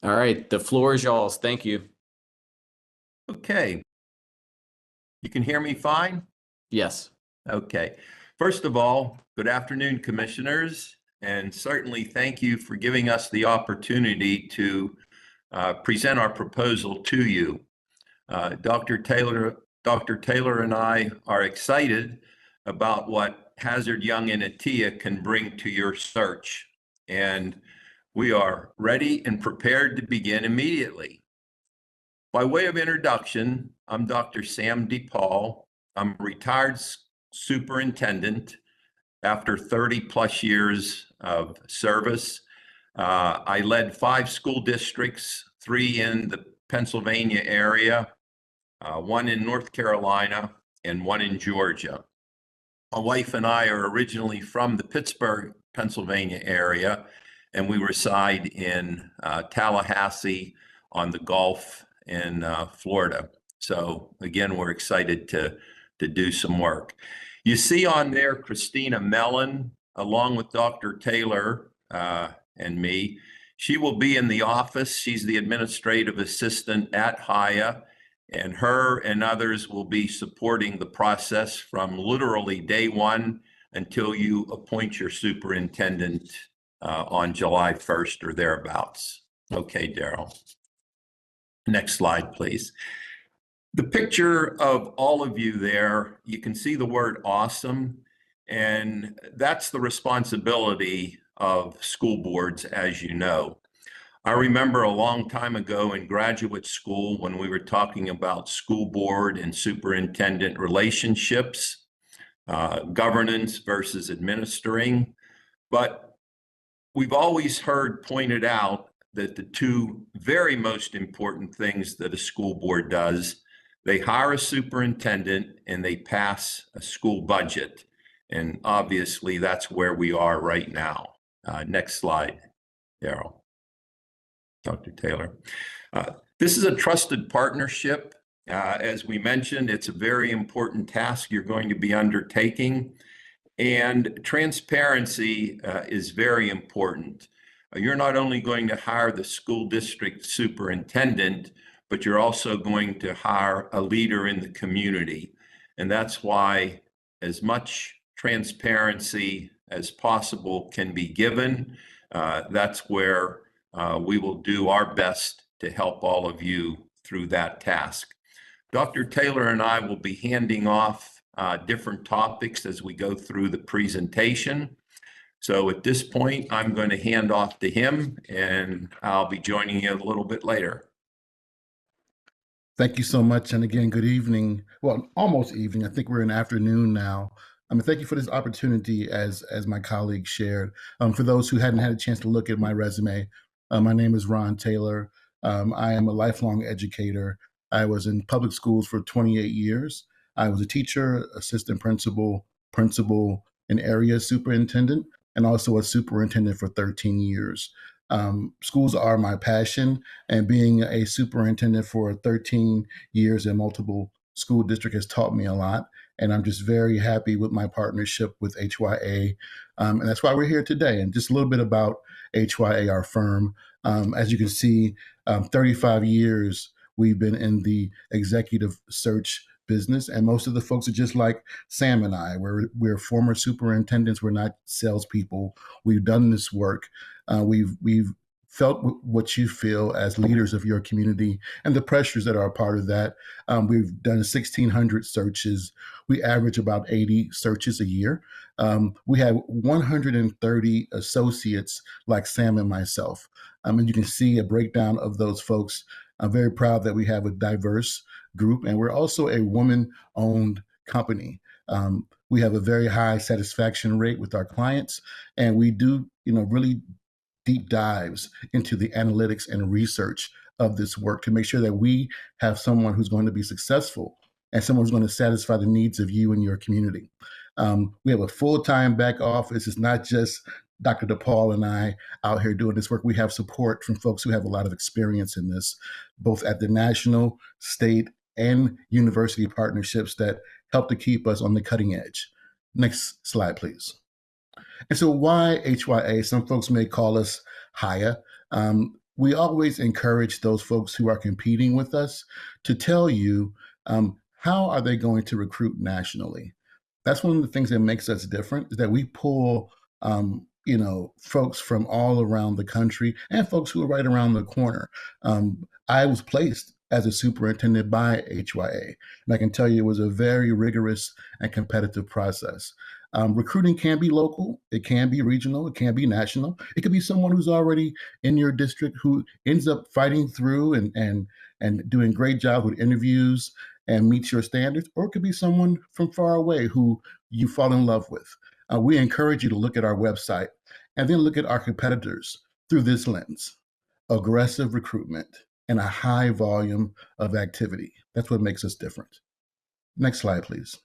All right. The floor is y'all's. Thank you. Okay. You can hear me fine? Yes. Okay. First of all, good afternoon, commissioners, and certainly thank you for giving us the opportunity to present our proposal to you. Dr. Taylor and I are excited about what Hazard Young and Atia can bring to your search, and we are ready and prepared to begin immediately. By way of introduction, I'm Dr. Sam DePaul. I'm a retired superintendent after 30 plus years of service. I led 5 school districts, 3 in the Pennsylvania area, 1 in North Carolina, and 1 in Georgia. My wife and I are originally from the Pittsburgh, Pennsylvania area, and we reside in Tallahassee on the Gulf in Florida. So again, we're excited to do some work. You see on there Christina Mellon, along with Dr. Taylor and me. She will be in the office. She's the administrative assistant at HIA, and her and others will be supporting the process from literally day one until you appoint your superintendent on July 1st or thereabouts. Okay, Daryl. Next slide, please. The picture of all of you there, you can see the word awesome, and that's the responsibility of school boards, as you know. I remember a long time ago in graduate school when we were talking about school board and superintendent relationships, governance versus administering, but we've always heard pointed out that the 2 very most important things that a school board does, they hire a superintendent and they pass a school budget. And obviously that's where we are right now. Next slide, Daryl. Dr. Taylor. This is a trusted partnership. As we mentioned, it's a very important task you're going to be undertaking. And transparency is very important. You're not only going to hire the school district superintendent, but you're also going to hire a leader in the community. And that's why as much transparency as possible can be given. That's where we will do our best to help all of you through that task. Dr. Taylor and I will be handing off different topics as we go through the presentation. So at this point, I'm going to hand off to him and I'll be joining you a little bit later. Thank you so much. And again, good evening. Well, almost evening. I think we're in afternoon now. Thank you for this opportunity, as my colleague shared. For those who hadn't had a chance to look at my resume, my name is Ron Taylor. I am a lifelong educator. I was in public schools for 28 years. I was a teacher, assistant principal, and area superintendent, and also a superintendent for 13 years. Schools are my passion, and being a superintendent for 13 years in multiple school districts has taught me a lot. And I'm just very happy with my partnership with HYA. And that's why we're here today. And just a little bit about HYA, our firm. As you can see, 35 years we've been in the executive search business, and most of the folks are just like Sam and I. We're former superintendents. We're not salespeople. We've done this work. We've felt what you feel as leaders of your community and the pressures that are a part of that. We've done 1,600 searches. We average about 80 searches a year. We have 130 associates like Sam and myself. And you can see a breakdown of those folks. I'm very proud that we have a diverse group, and we're also a woman-owned company. We have a very high satisfaction rate with our clients, and we do, really deep dives into the analytics and research of this work to make sure that we have someone who's going to be successful and someone who's going to satisfy the needs of you and your community. We have a full-time back office. It's not just Dr. DePaul and I out here doing this work. We have support from folks who have a lot of experience in this, both at the national, state, and university partnerships that help to keep us on the cutting edge. Next slide, please. And so why HYA? Some folks may call us HIA. We always encourage those folks who are competing with us to tell you how are they going to recruit nationally. That's one of the things that makes us different, is that we pull folks from all around the country and folks who are right around the corner. I was placed as a superintendent by HYA, and I can tell you it was a very rigorous and competitive process. Recruiting can be local, it can be regional, it can be national. It could be someone who's already in your district who ends up fighting through and doing a great job with interviews and meets your standards, or it could be someone from far away who you fall in love with. We encourage you to look at our website and then look at our competitors through this lens: aggressive recruitment and a high volume of activity. That's what makes us different. Next slide, please.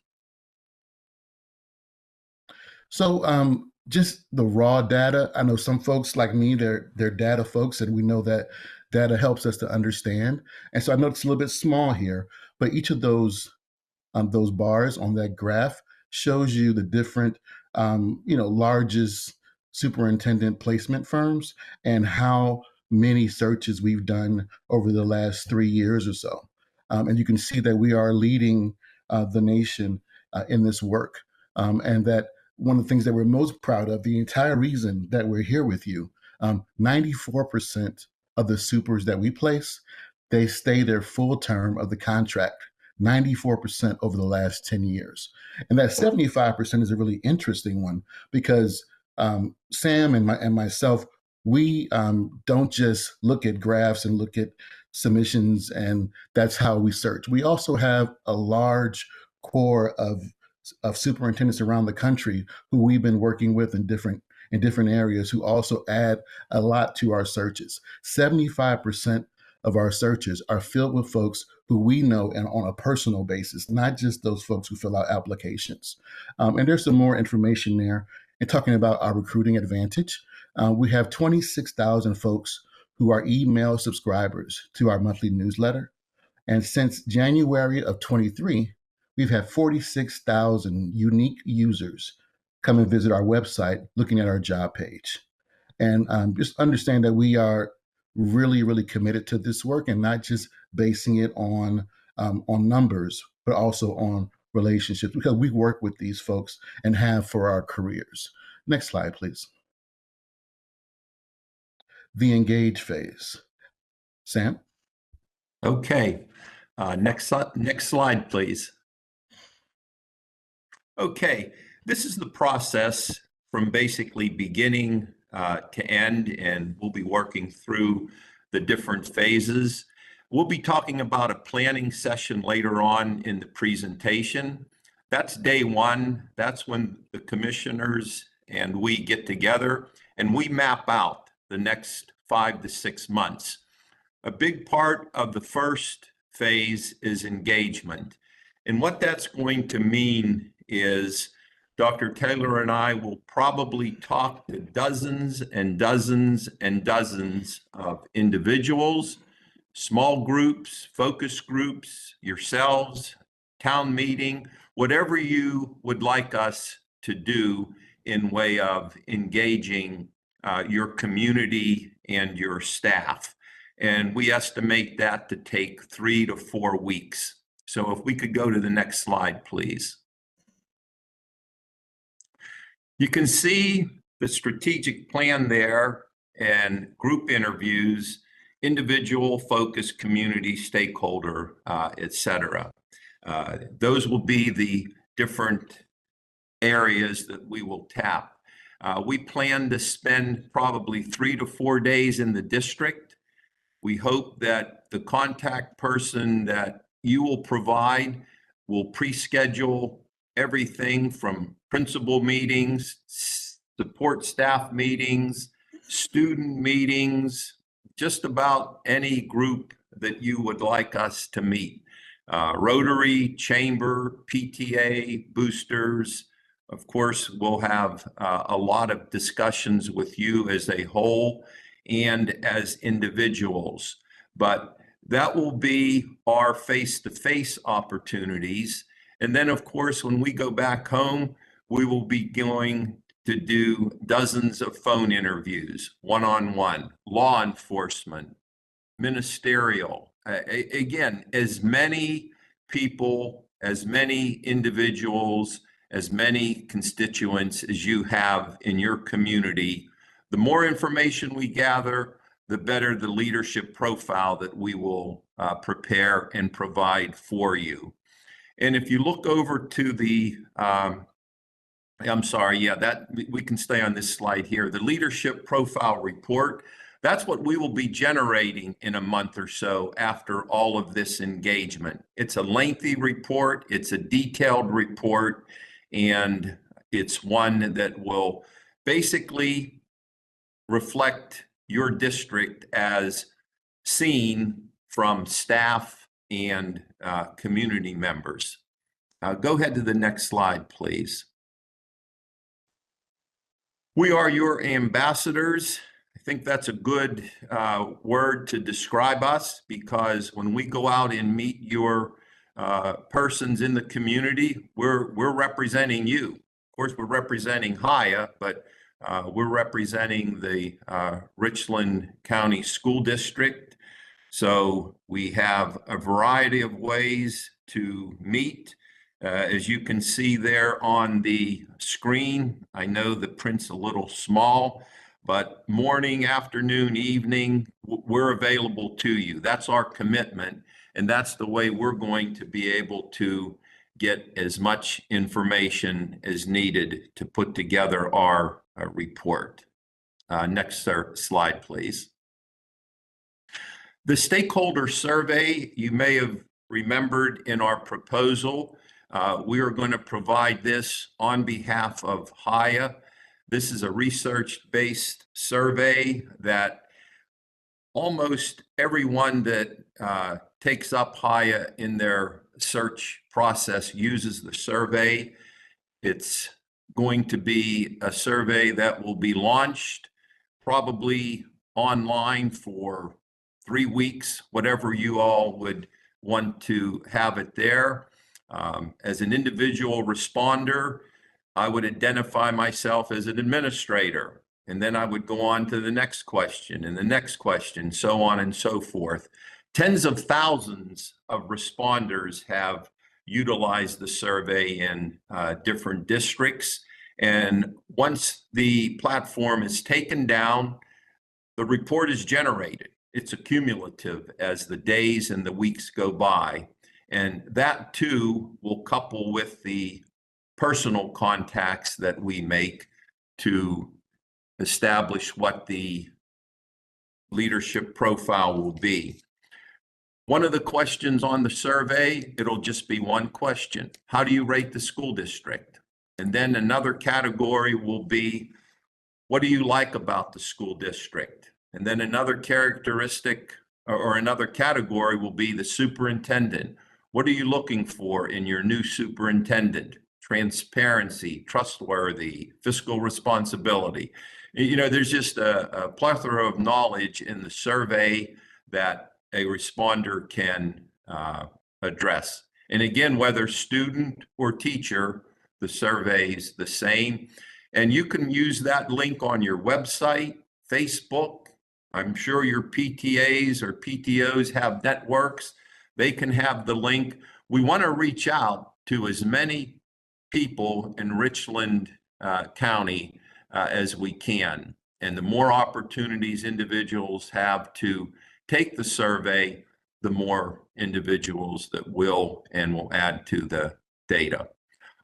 So just the raw data. I know some folks like me, they're data folks, and we know that data helps us to understand. And so I know it's a little bit small here, but each of those bars on that graph shows you the different, largest superintendent placement firms and how many searches we've done over the last 3 years or so. And you can see that we are leading the nation in this work. And that one of the things that we're most proud of, the entire reason that we're here with you, 94% of the supers that we place, they stay their full term of the contract, 94% over the last 10 years. And that 75% is a really interesting one, because Sam and myself, we don't just look at graphs and look at submissions and that's how we search. We also have a large core of superintendents around the country who we've been working with in different areas, who also add a lot to our searches. 75% of our searches are filled with folks who we know and on a personal basis, not just those folks who fill out applications. And there's some more information there. And talking about our recruiting advantage, we have 26,000 folks who are email subscribers to our monthly newsletter. And since January of 23, we've had 46,000 unique users come and visit our website looking at our job page. And just understand that we are really, really committed to this work, and not just basing it on numbers, but also on relationships, because we work with these folks and have for our careers. Next slide, please. The engage phase. Sam? Okay, next slide, please. Okay, this is the process from basically beginning to end, and we'll be working through the different phases. We'll be talking about a planning session later on in the presentation. That's day one. That's when the commissioners and we get together and we map out the next 5 to 6 months. A big part of the first phase is engagement. And what that's going to mean is Dr. Taylor and I will probably talk to dozens and dozens and dozens of individuals, small groups, focus groups, yourselves, town meeting, whatever you would like us to do in way of engaging your community and your staff. And we estimate that to take 3 to 4 weeks. So if we could go to the next slide, please. You can see the strategic plan there, and group interviews, individual focus, community stakeholder, etc. Those will be the different areas that we will tap. We plan to spend probably 3 to 4 days in the district. We hope that the contact person that you will provide will pre-schedule everything from principal meetings, support staff meetings, student meetings, just about any group that you would like us to meet. Rotary, Chamber, PTA, boosters. Of course, we'll have a lot of discussions with you as a whole and as individuals, but that will be our face-to-face opportunities. And then, of course, when we go back home, we will be going to do dozens of phone interviews, one-on-one, law enforcement, ministerial. Again, as many people, as many individuals, as many constituents as you have in your community, the more information we gather, the better the leadership profile that we will prepare and provide for you. And if you look over to the, I'm sorry, yeah, that we can stay on this slide here, the leadership profile report. That's what we will be generating in a month or so after all of this engagement. It's a lengthy report, it's a detailed report, and it's one that will basically reflect your district as seen from staff and community members. Go ahead to the next slide, please. We are your ambassadors. I think that's a good word to describe us, because when we go out and meet your persons in the community, we're representing you. Of course, we're representing HIA, but we're representing the Richland County School District. So we have a variety of ways to meet. As you can see there on the screen, I know the print's a little small, but morning, afternoon, evening, we're available to you. That's our commitment, and that's the way we're going to be able to get as much information as needed to put together our report. Next slide, please. The stakeholder survey, you may have remembered in our proposal, we are going to provide this on behalf of HIA. This is a research-based survey that almost everyone that takes up HIA in their search process uses the survey. It's going to be a survey that will be launched probably online for 3 weeks, whatever you all would want to have it there. As an individual responder, I would identify myself as an administrator, and then I would go on to the next question and the next question, so on and so forth. Tens of thousands of responders have utilized the survey in different districts. And once the platform is taken down, the report is generated. It's accumulative as the days and the weeks go by. And that too will couple with the personal contacts that we make to establish what the leadership profile will be. One of the questions on the survey, it'll just be one question. How do you rate the school district? And then another category will be, what do you like about the school district? And then another characteristic or another category will be the superintendent. What are you looking for in your new superintendent? Transparency, trustworthy, fiscal responsibility. You know, there's just a plethora of knowledge in the survey that a responder can address. And again, whether student or teacher, the survey's the same. And you can use that link on your website, Facebook. I'm sure your PTAs or PTOs have networks. They can have the link. We want to reach out to as many people in Richland County as we can. And the more opportunities individuals have to take the survey, the more individuals that will and will add to the data.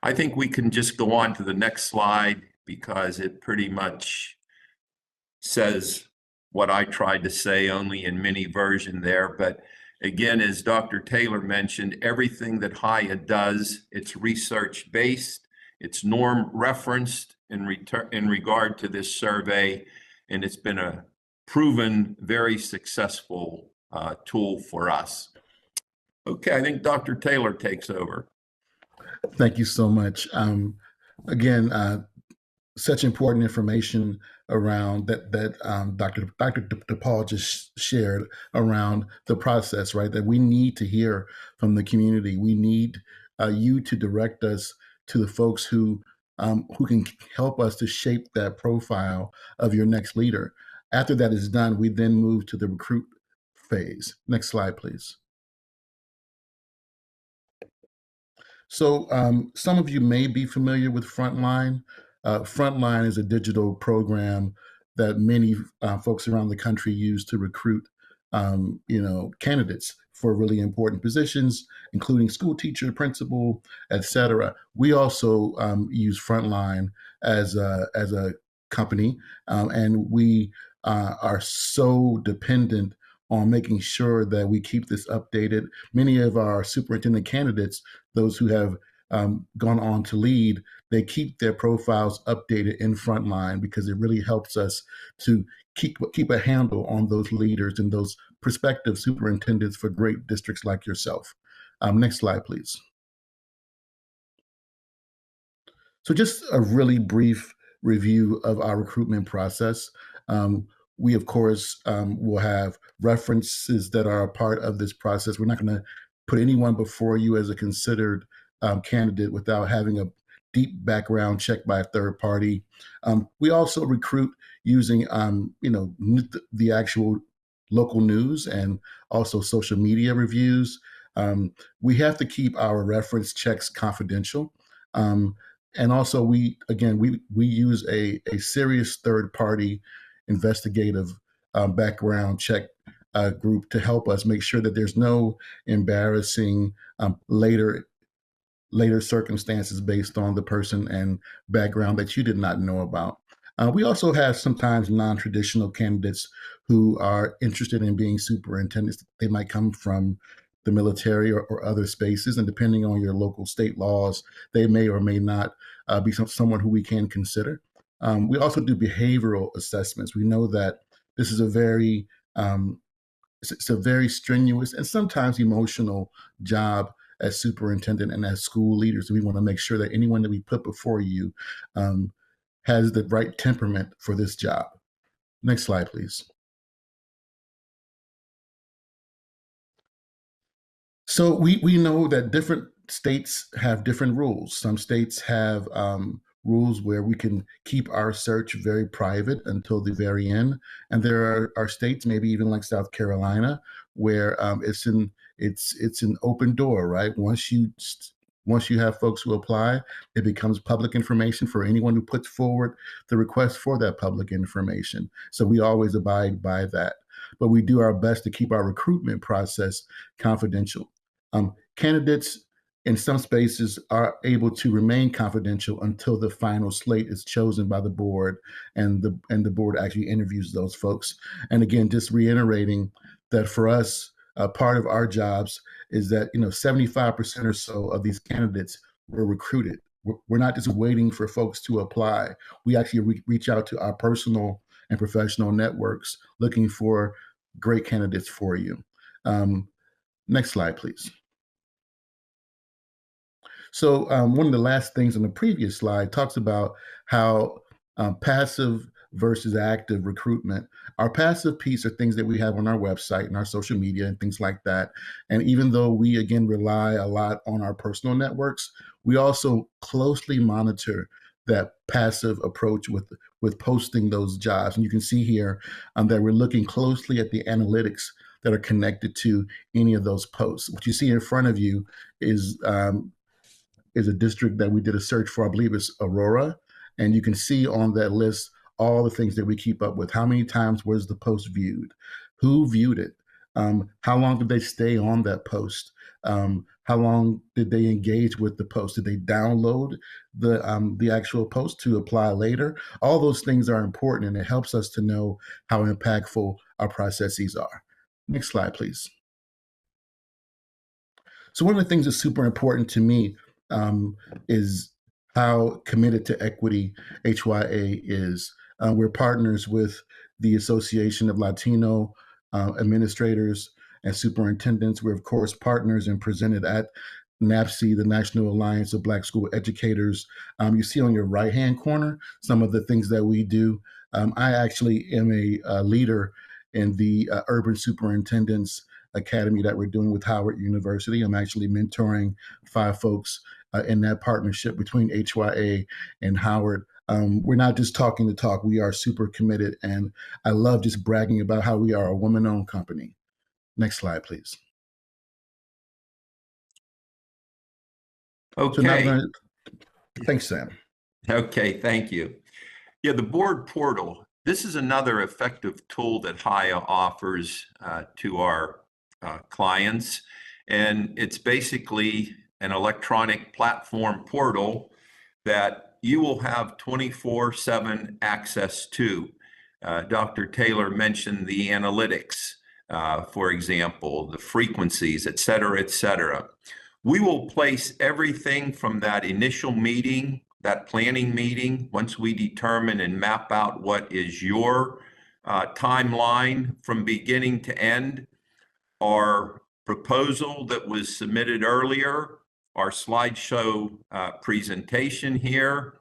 I think we can just go on to the next slide because it pretty much says what I tried to say, only in mini version there. But again, as Dr. Taylor mentioned, everything that HIA does, it's research based, it's norm referenced in regard to this survey, and it's been a proven very successful tool for us. Okay, I think Dr. Taylor takes over. Thank you so much. Again, such important information around that Dr. DePaul just shared around the process, right? That we need to hear from the community. We need you to direct us to the folks who can help us to shape that profile of your next leader. After that is done, we then move to the recruit phase. Next slide, please. So some of you may be familiar with Frontline. Frontline is a digital program that many folks around the country use to recruit, candidates for really important positions, including school teacher, principal, et cetera. We also use Frontline as a company, and we are so dependent on making sure that we keep this updated. Many of our superintendent candidates, those who have gone on to lead, they keep their profiles updated in Frontline because it really helps us to keep a handle on those leaders and those prospective superintendents for great districts like yourself. Next slide, please. So just a really brief review of our recruitment process. We, of course, will have references that are a part of this process. We're not going to put anyone before you as a considered candidate without having a deep background check by a third party. We also recruit using, the actual local news and also social media reviews. We have to keep our reference checks confidential. And also we use a serious third party investigative background check group to help us make sure that there's no embarrassing later circumstances based on the person and background that you did not know about. We also have sometimes non-traditional candidates who are interested in being superintendents. They might come from the military or other spaces, and depending on your local state laws, they may or may not be someone who we can consider. We also do behavioral assessments. We know that this is a very strenuous and sometimes emotional job as superintendent and as school leaders. We want to make sure that anyone that we put before you has the right temperament for this job. Next slide, please. So we know that different states have different rules. Some states have rules where we can keep our search very private until the very end. And there are states, maybe even like South Carolina, where it's an open door, right? Once you have folks who apply, it becomes public information for anyone who puts forward the request for that public information. So we always abide by that. But we do our best to keep our recruitment process confidential. Candidates in some spaces are able to remain confidential until the final slate is chosen by the board and the board actually interviews those folks. And again, just reiterating that for us, part of our jobs is that 75% or so of these candidates were recruited. We're not just waiting for folks to apply. We actually reach out to our personal and professional networks looking for great candidates for you. Next slide, please. So one of the last things on the previous slide talks about how passive versus active recruitment. Our passive piece are things that we have on our website and our social media and things like that. And even though we, again, rely a lot on our personal networks, we also closely monitor that passive approach with posting those jobs. And you can see here that we're looking closely at the analytics that are connected to any of those posts. What you see in front of you is a district that we did a search for. I believe it's Aurora. And you can see on that list all the things that we keep up with. How many times was the post viewed? Who viewed it? How long did they stay on that post? How long did they engage with the post? Did they download the actual post to apply later? All those things are important, and it helps us to know how impactful our processes are. Next slide, please. So one of the things that's super important to me is how committed to equity HYA is. We're partners with the Association of Latino Administrators and Superintendents. We're, of course, partners and presented at NAPSE, the National Alliance of Black School Educators. You see on your right-hand corner some of the things that we do. I actually am a leader in the Urban Superintendents Academy that we're doing with Howard University. I'm actually mentoring 5 folks in that partnership between HYA and Howard. We're not just talking the talk, we are super committed, and I love just bragging about how we are a woman-owned company. Next slide, please. Okay. Thanks, Sam. Okay, thank you. Yeah, the board portal. This is another effective tool that HIA offers to our clients. And it's basically an electronic platform portal that you will have 24/7 access to. Dr. Taylor mentioned the analytics, for example, the frequencies, et cetera, et cetera. We will place everything from that initial meeting, that planning meeting, once we determine and map out what is your timeline from beginning to end, our proposal that was submitted earlier, our slideshow presentation here.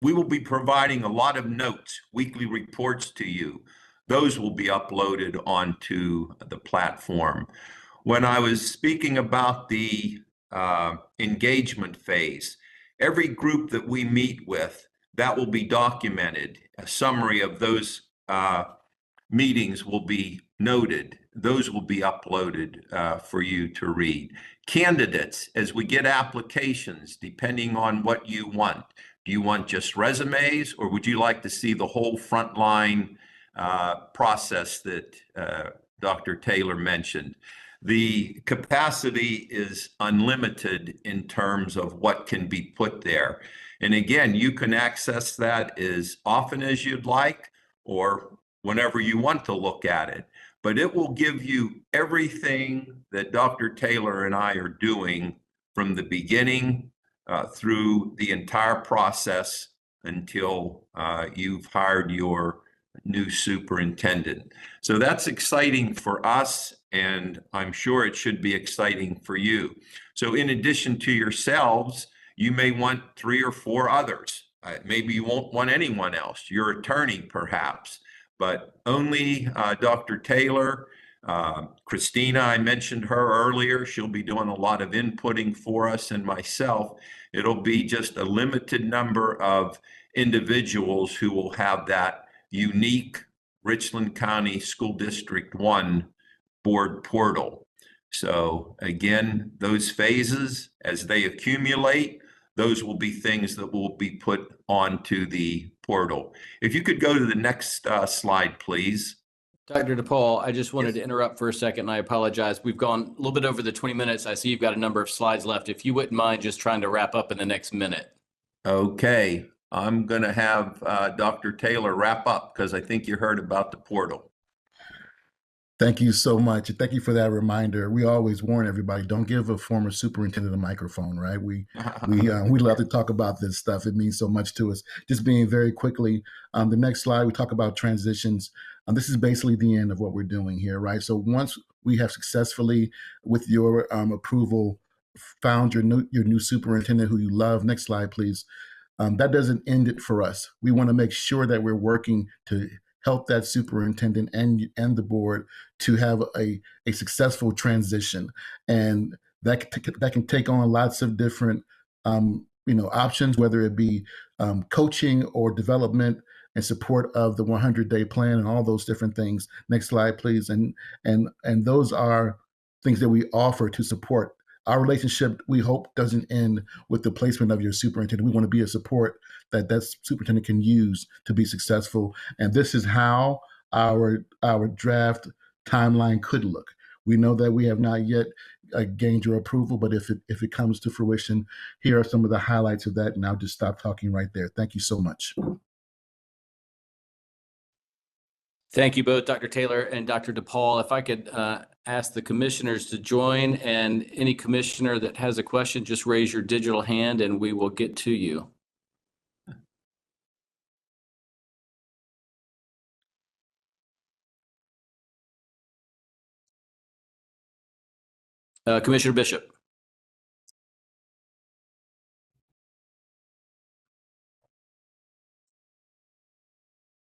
We will be providing a lot of notes, weekly reports to you. Those will be uploaded onto the platform. When I was speaking about the engagement phase, every group that we meet with, that will be documented. A summary of those meetings will be noted. Those will be uploaded for you to read. Candidates, as we get applications, depending on what you want. Do you want just resumes, or would you like to see the whole frontline process that Dr. Taylor mentioned? The capacity is unlimited in terms of what can be put there. And again, you can access that as often as you'd like or whenever you want to look at it. But it will give you everything that Dr. Taylor and I are doing from the beginning through the entire process until you've hired your new superintendent. So that's exciting for us, and I'm sure it should be exciting for you. So in addition to yourselves, you may want 3 or 4 others. Maybe you won't want anyone else, your attorney perhaps, but only Dr. Taylor. Christina, I mentioned her earlier. She'll be doing a lot of inputting for us, and myself. It'll be just a limited number of individuals who will have that unique Richland County School District 1 board portal. So again, those phases, as they accumulate, those will be things that will be put onto the portal. If you could go to the next slide, please. Dr. DePaul, I just wanted to interrupt for a second, and I apologize. We've gone a little bit over the 20 minutes. I see you've got a number of slides left. If you wouldn't mind just trying to wrap up in the next minute. Okay, I'm going to have Dr. Taylor wrap up because I think you heard about the portal. Thank you so much. Thank you for that reminder. We always warn everybody, don't give a former superintendent a microphone, right? We love to talk about this stuff. It means so much to us. Just being very quickly, the next slide, we talk about transitions. This is basically the end of what we're doing here, right? So once we have successfully, with your approval, found your new superintendent who you love, next slide, please. That doesn't end it for us. We want to make sure that we're working to help that superintendent and the board to have a successful transition. And that can take on lots of different options, whether it be coaching or development and support of the 100-day plan and all those different things. Next slide, please. And those are things that we offer to support our relationship, we hope, doesn't end with the placement of your superintendent. We want to be a support that superintendent can use to be successful. And this is how our draft timeline could look. We know that we have not yet gained your approval, but if it comes to fruition, here are some of the highlights of that. And I'll just stop talking right there. Thank you so much. Thank you both, Dr. Taylor and Dr. DePaul. If I could ask the commissioners to join, and any commissioner that has a question, just raise your digital hand and we will get to you. Commissioner Bishop.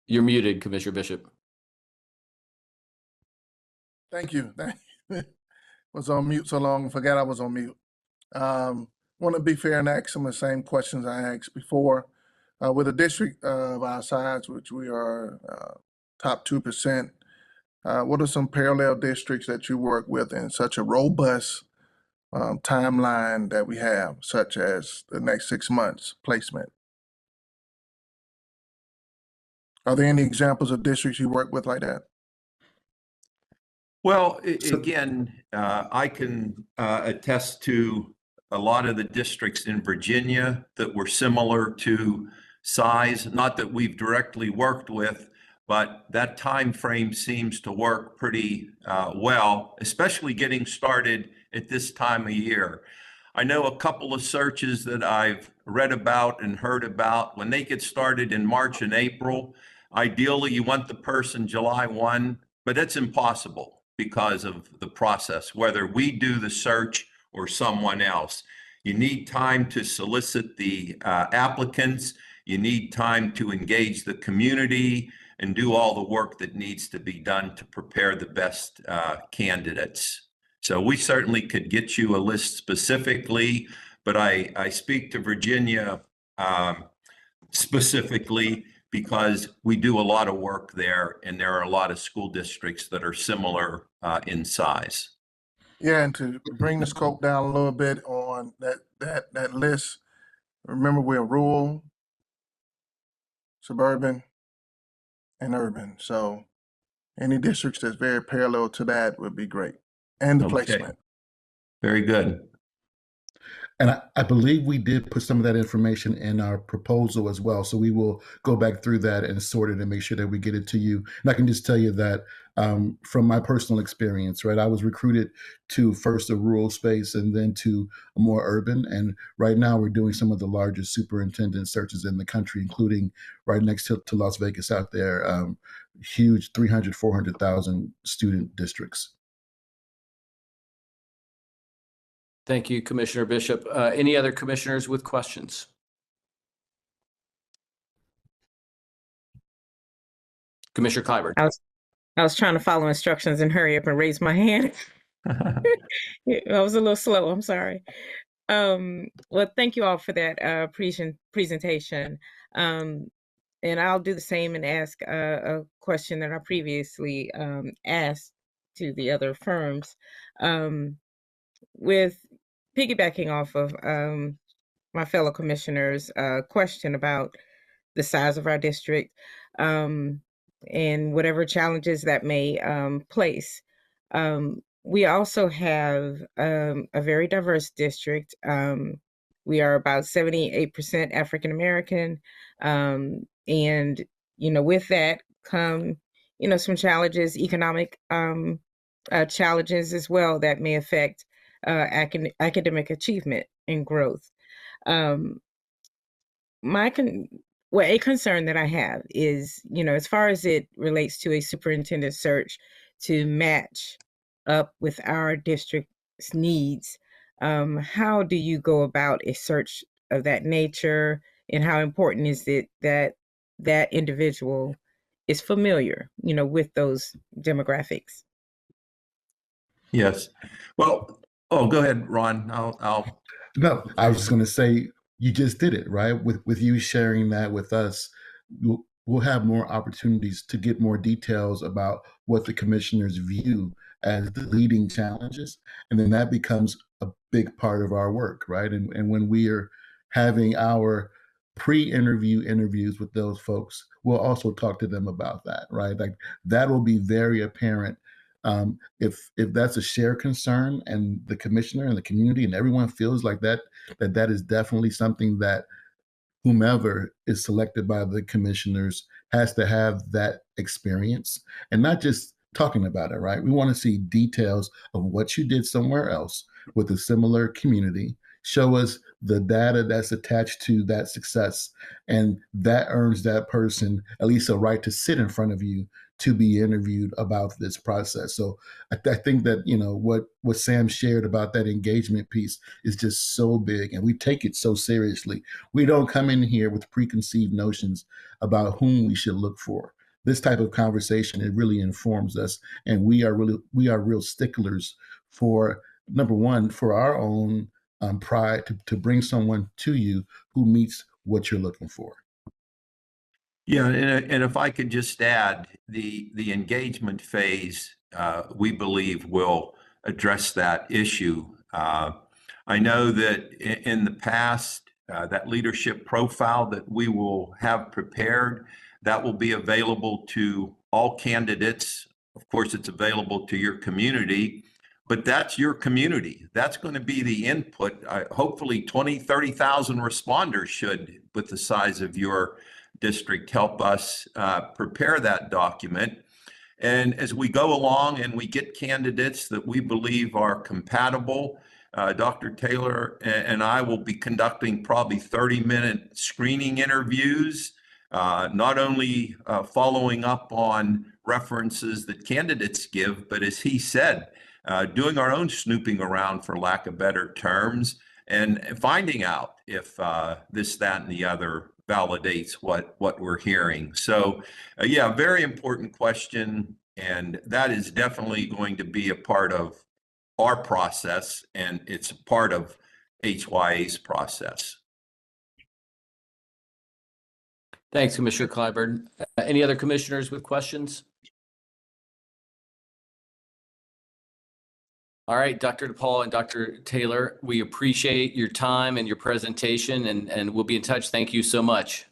You're muted, Commissioner Bishop. Thank you. Was on mute so long, forgot I was on mute. Want to be fair and ask some of the same questions I asked before. With a district of our size, which we are top 2%, what are some parallel districts that you work with in such a robust timeline that we have, such as the next 6 months placement? Are there any examples of districts you work with like that? Well, again, I can attest to a lot of the districts in Virginia that were similar to size, not that we've directly worked with, but that time frame seems to work pretty well, especially getting started at this time of year. I know a couple of searches that I've read about and heard about, when they get started in March and April, ideally you want the person July 1, but it's impossible because of the process, whether we do the search or someone else. You need time to solicit the applicants. You need time to engage the community and do all the work that needs to be done to prepare the best candidates. So we certainly could get you a list specifically, but I speak to Virginia specifically because we do a lot of work there, and there are a lot of school districts that are similar in size. Yeah, and to bring the scope down a little bit on that list, remember we're rural, suburban, and urban. So any districts that's very parallel to that would be great. And the placement. Very good. And I believe we did put some of that information in our proposal as well. So we will go back through that and sort it and make sure that we get it to you. And I can just tell you that from my personal experience, right, I was recruited to first a rural space and then to a more urban. And right now we're doing some of the largest superintendent searches in the country, including right next to Las Vegas out there, huge 300, 400,000 student districts. Thank you, Commissioner Bishop. Any other commissioners with questions? Commissioner Clyburn. I was trying to follow instructions and hurry up and raise my hand. I was a little slow. I'm sorry. Well, thank you all for that presentation. And I'll do the same and ask a question that I previously asked to the other firms. With piggybacking off of my fellow commissioners' question about the size of our district and whatever challenges that may place. We also have a very diverse district. We are about 78% African American. And, with that come, some challenges, economic challenges as well that may affect academic achievement and growth. A concern that I have is, as far as it relates to a superintendent search to match up with our district's needs, how do you go about a search of that nature, and how important is it that that individual is familiar, with those demographics? Yes. Well, go ahead, Ron. No, I was just going to say, you just did it, right? With you sharing that with us, we'll have more opportunities to get more details about what the commissioners view as the leading challenges. And then that becomes a big part of our work, right? And when we are having our pre-interview interviews with those folks, we'll also talk to them about that, right? Like that will be very apparent. If that's a shared concern and the commissioner and the community and everyone feels like that is definitely something that whomever is selected by the commissioners has to have that experience and not just talking about it, right? We want to see details of what you did somewhere else with a similar community. Show us the data that's attached to that success, and that earns that person at least a right to sit in front of you to be interviewed about this process. So I think that what Sam shared about that engagement piece is just so big, and we take it so seriously. We don't come in here with preconceived notions about whom we should look for. This type of conversation, it really informs us, and we are real sticklers for, number one, for our own pride to bring someone to you who meets what you're looking for. Yeah, and if I could just add, the engagement phase, we believe will address that issue. I know that in the past, that leadership profile that we will have prepared, that will be available to all candidates. Of course, it's available to your community, but that's your community. That's going to be the input. Hopefully 20, 30,000 responders should, with the size of your district, help us prepare that document. And as we go along and we get candidates that we believe are compatible, Dr. Taylor and I will be conducting probably 30-minute screening interviews, not only following up on references that candidates give, but as he said, doing our own snooping around, for lack of better terms, and finding out if this, that, and the other validates what we're hearing. So yeah, very important question. And that is definitely going to be a part of our process, and it's part of HYA's process. Thanks, Commissioner Clyburn. Any other commissioners with questions? All right, Dr. DePaul and Dr. Taylor, we appreciate your time and your presentation, and we'll be in touch. Thank you so much.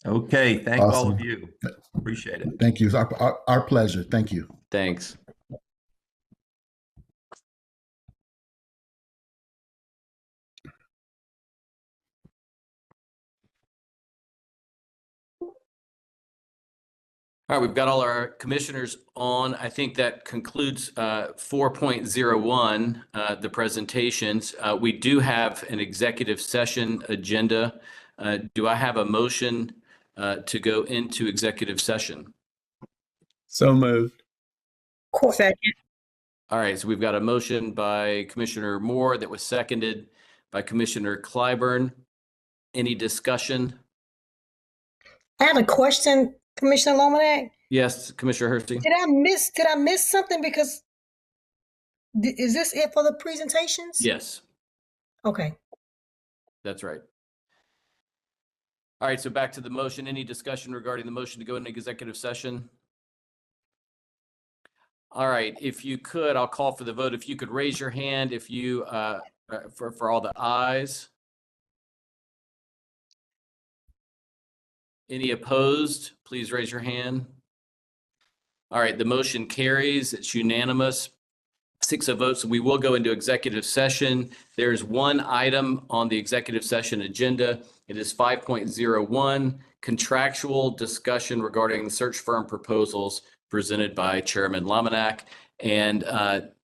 Okay, thank all of you. Appreciate it. Thank you. It's our pleasure. Thank you. Thanks. All right, we've got all our commissioners on. I think that concludes 4.01, the presentations. We do have an executive session agenda. Do I have a motion to go into executive session? So moved. Second. All right, so we've got a motion by Commissioner Moore that was seconded by Commissioner Clyburn. Any discussion? I had a question, Commissioner Lomanak. Yes, Commissioner Hersey. Did I miss something? Because is this it for the presentations? Yes, Okay. that's right. All right, so back to the motion. Any discussion regarding the motion to go into executive session? All right, if you could, I'll call for the vote. If you could raise your hand if you, for all the ayes. Any opposed? Please raise your hand. All right, the motion carries. It's unanimous. 6 votes. So we will go into executive session. There's one item on the executive session agenda. It is 5.01, contractual discussion regarding the search firm proposals presented by Chairman Lomanak. And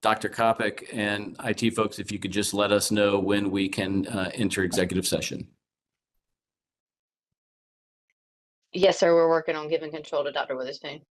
Dr. Kopic and IT folks, if you could just let us know when we can enter executive session. Yes, sir. We're working on giving control to Dr. Witherspoon.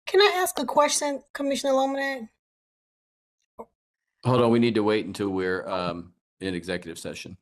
Can I ask a question, Commissioner Lomax? Hold on, we need to wait until we're in executive session.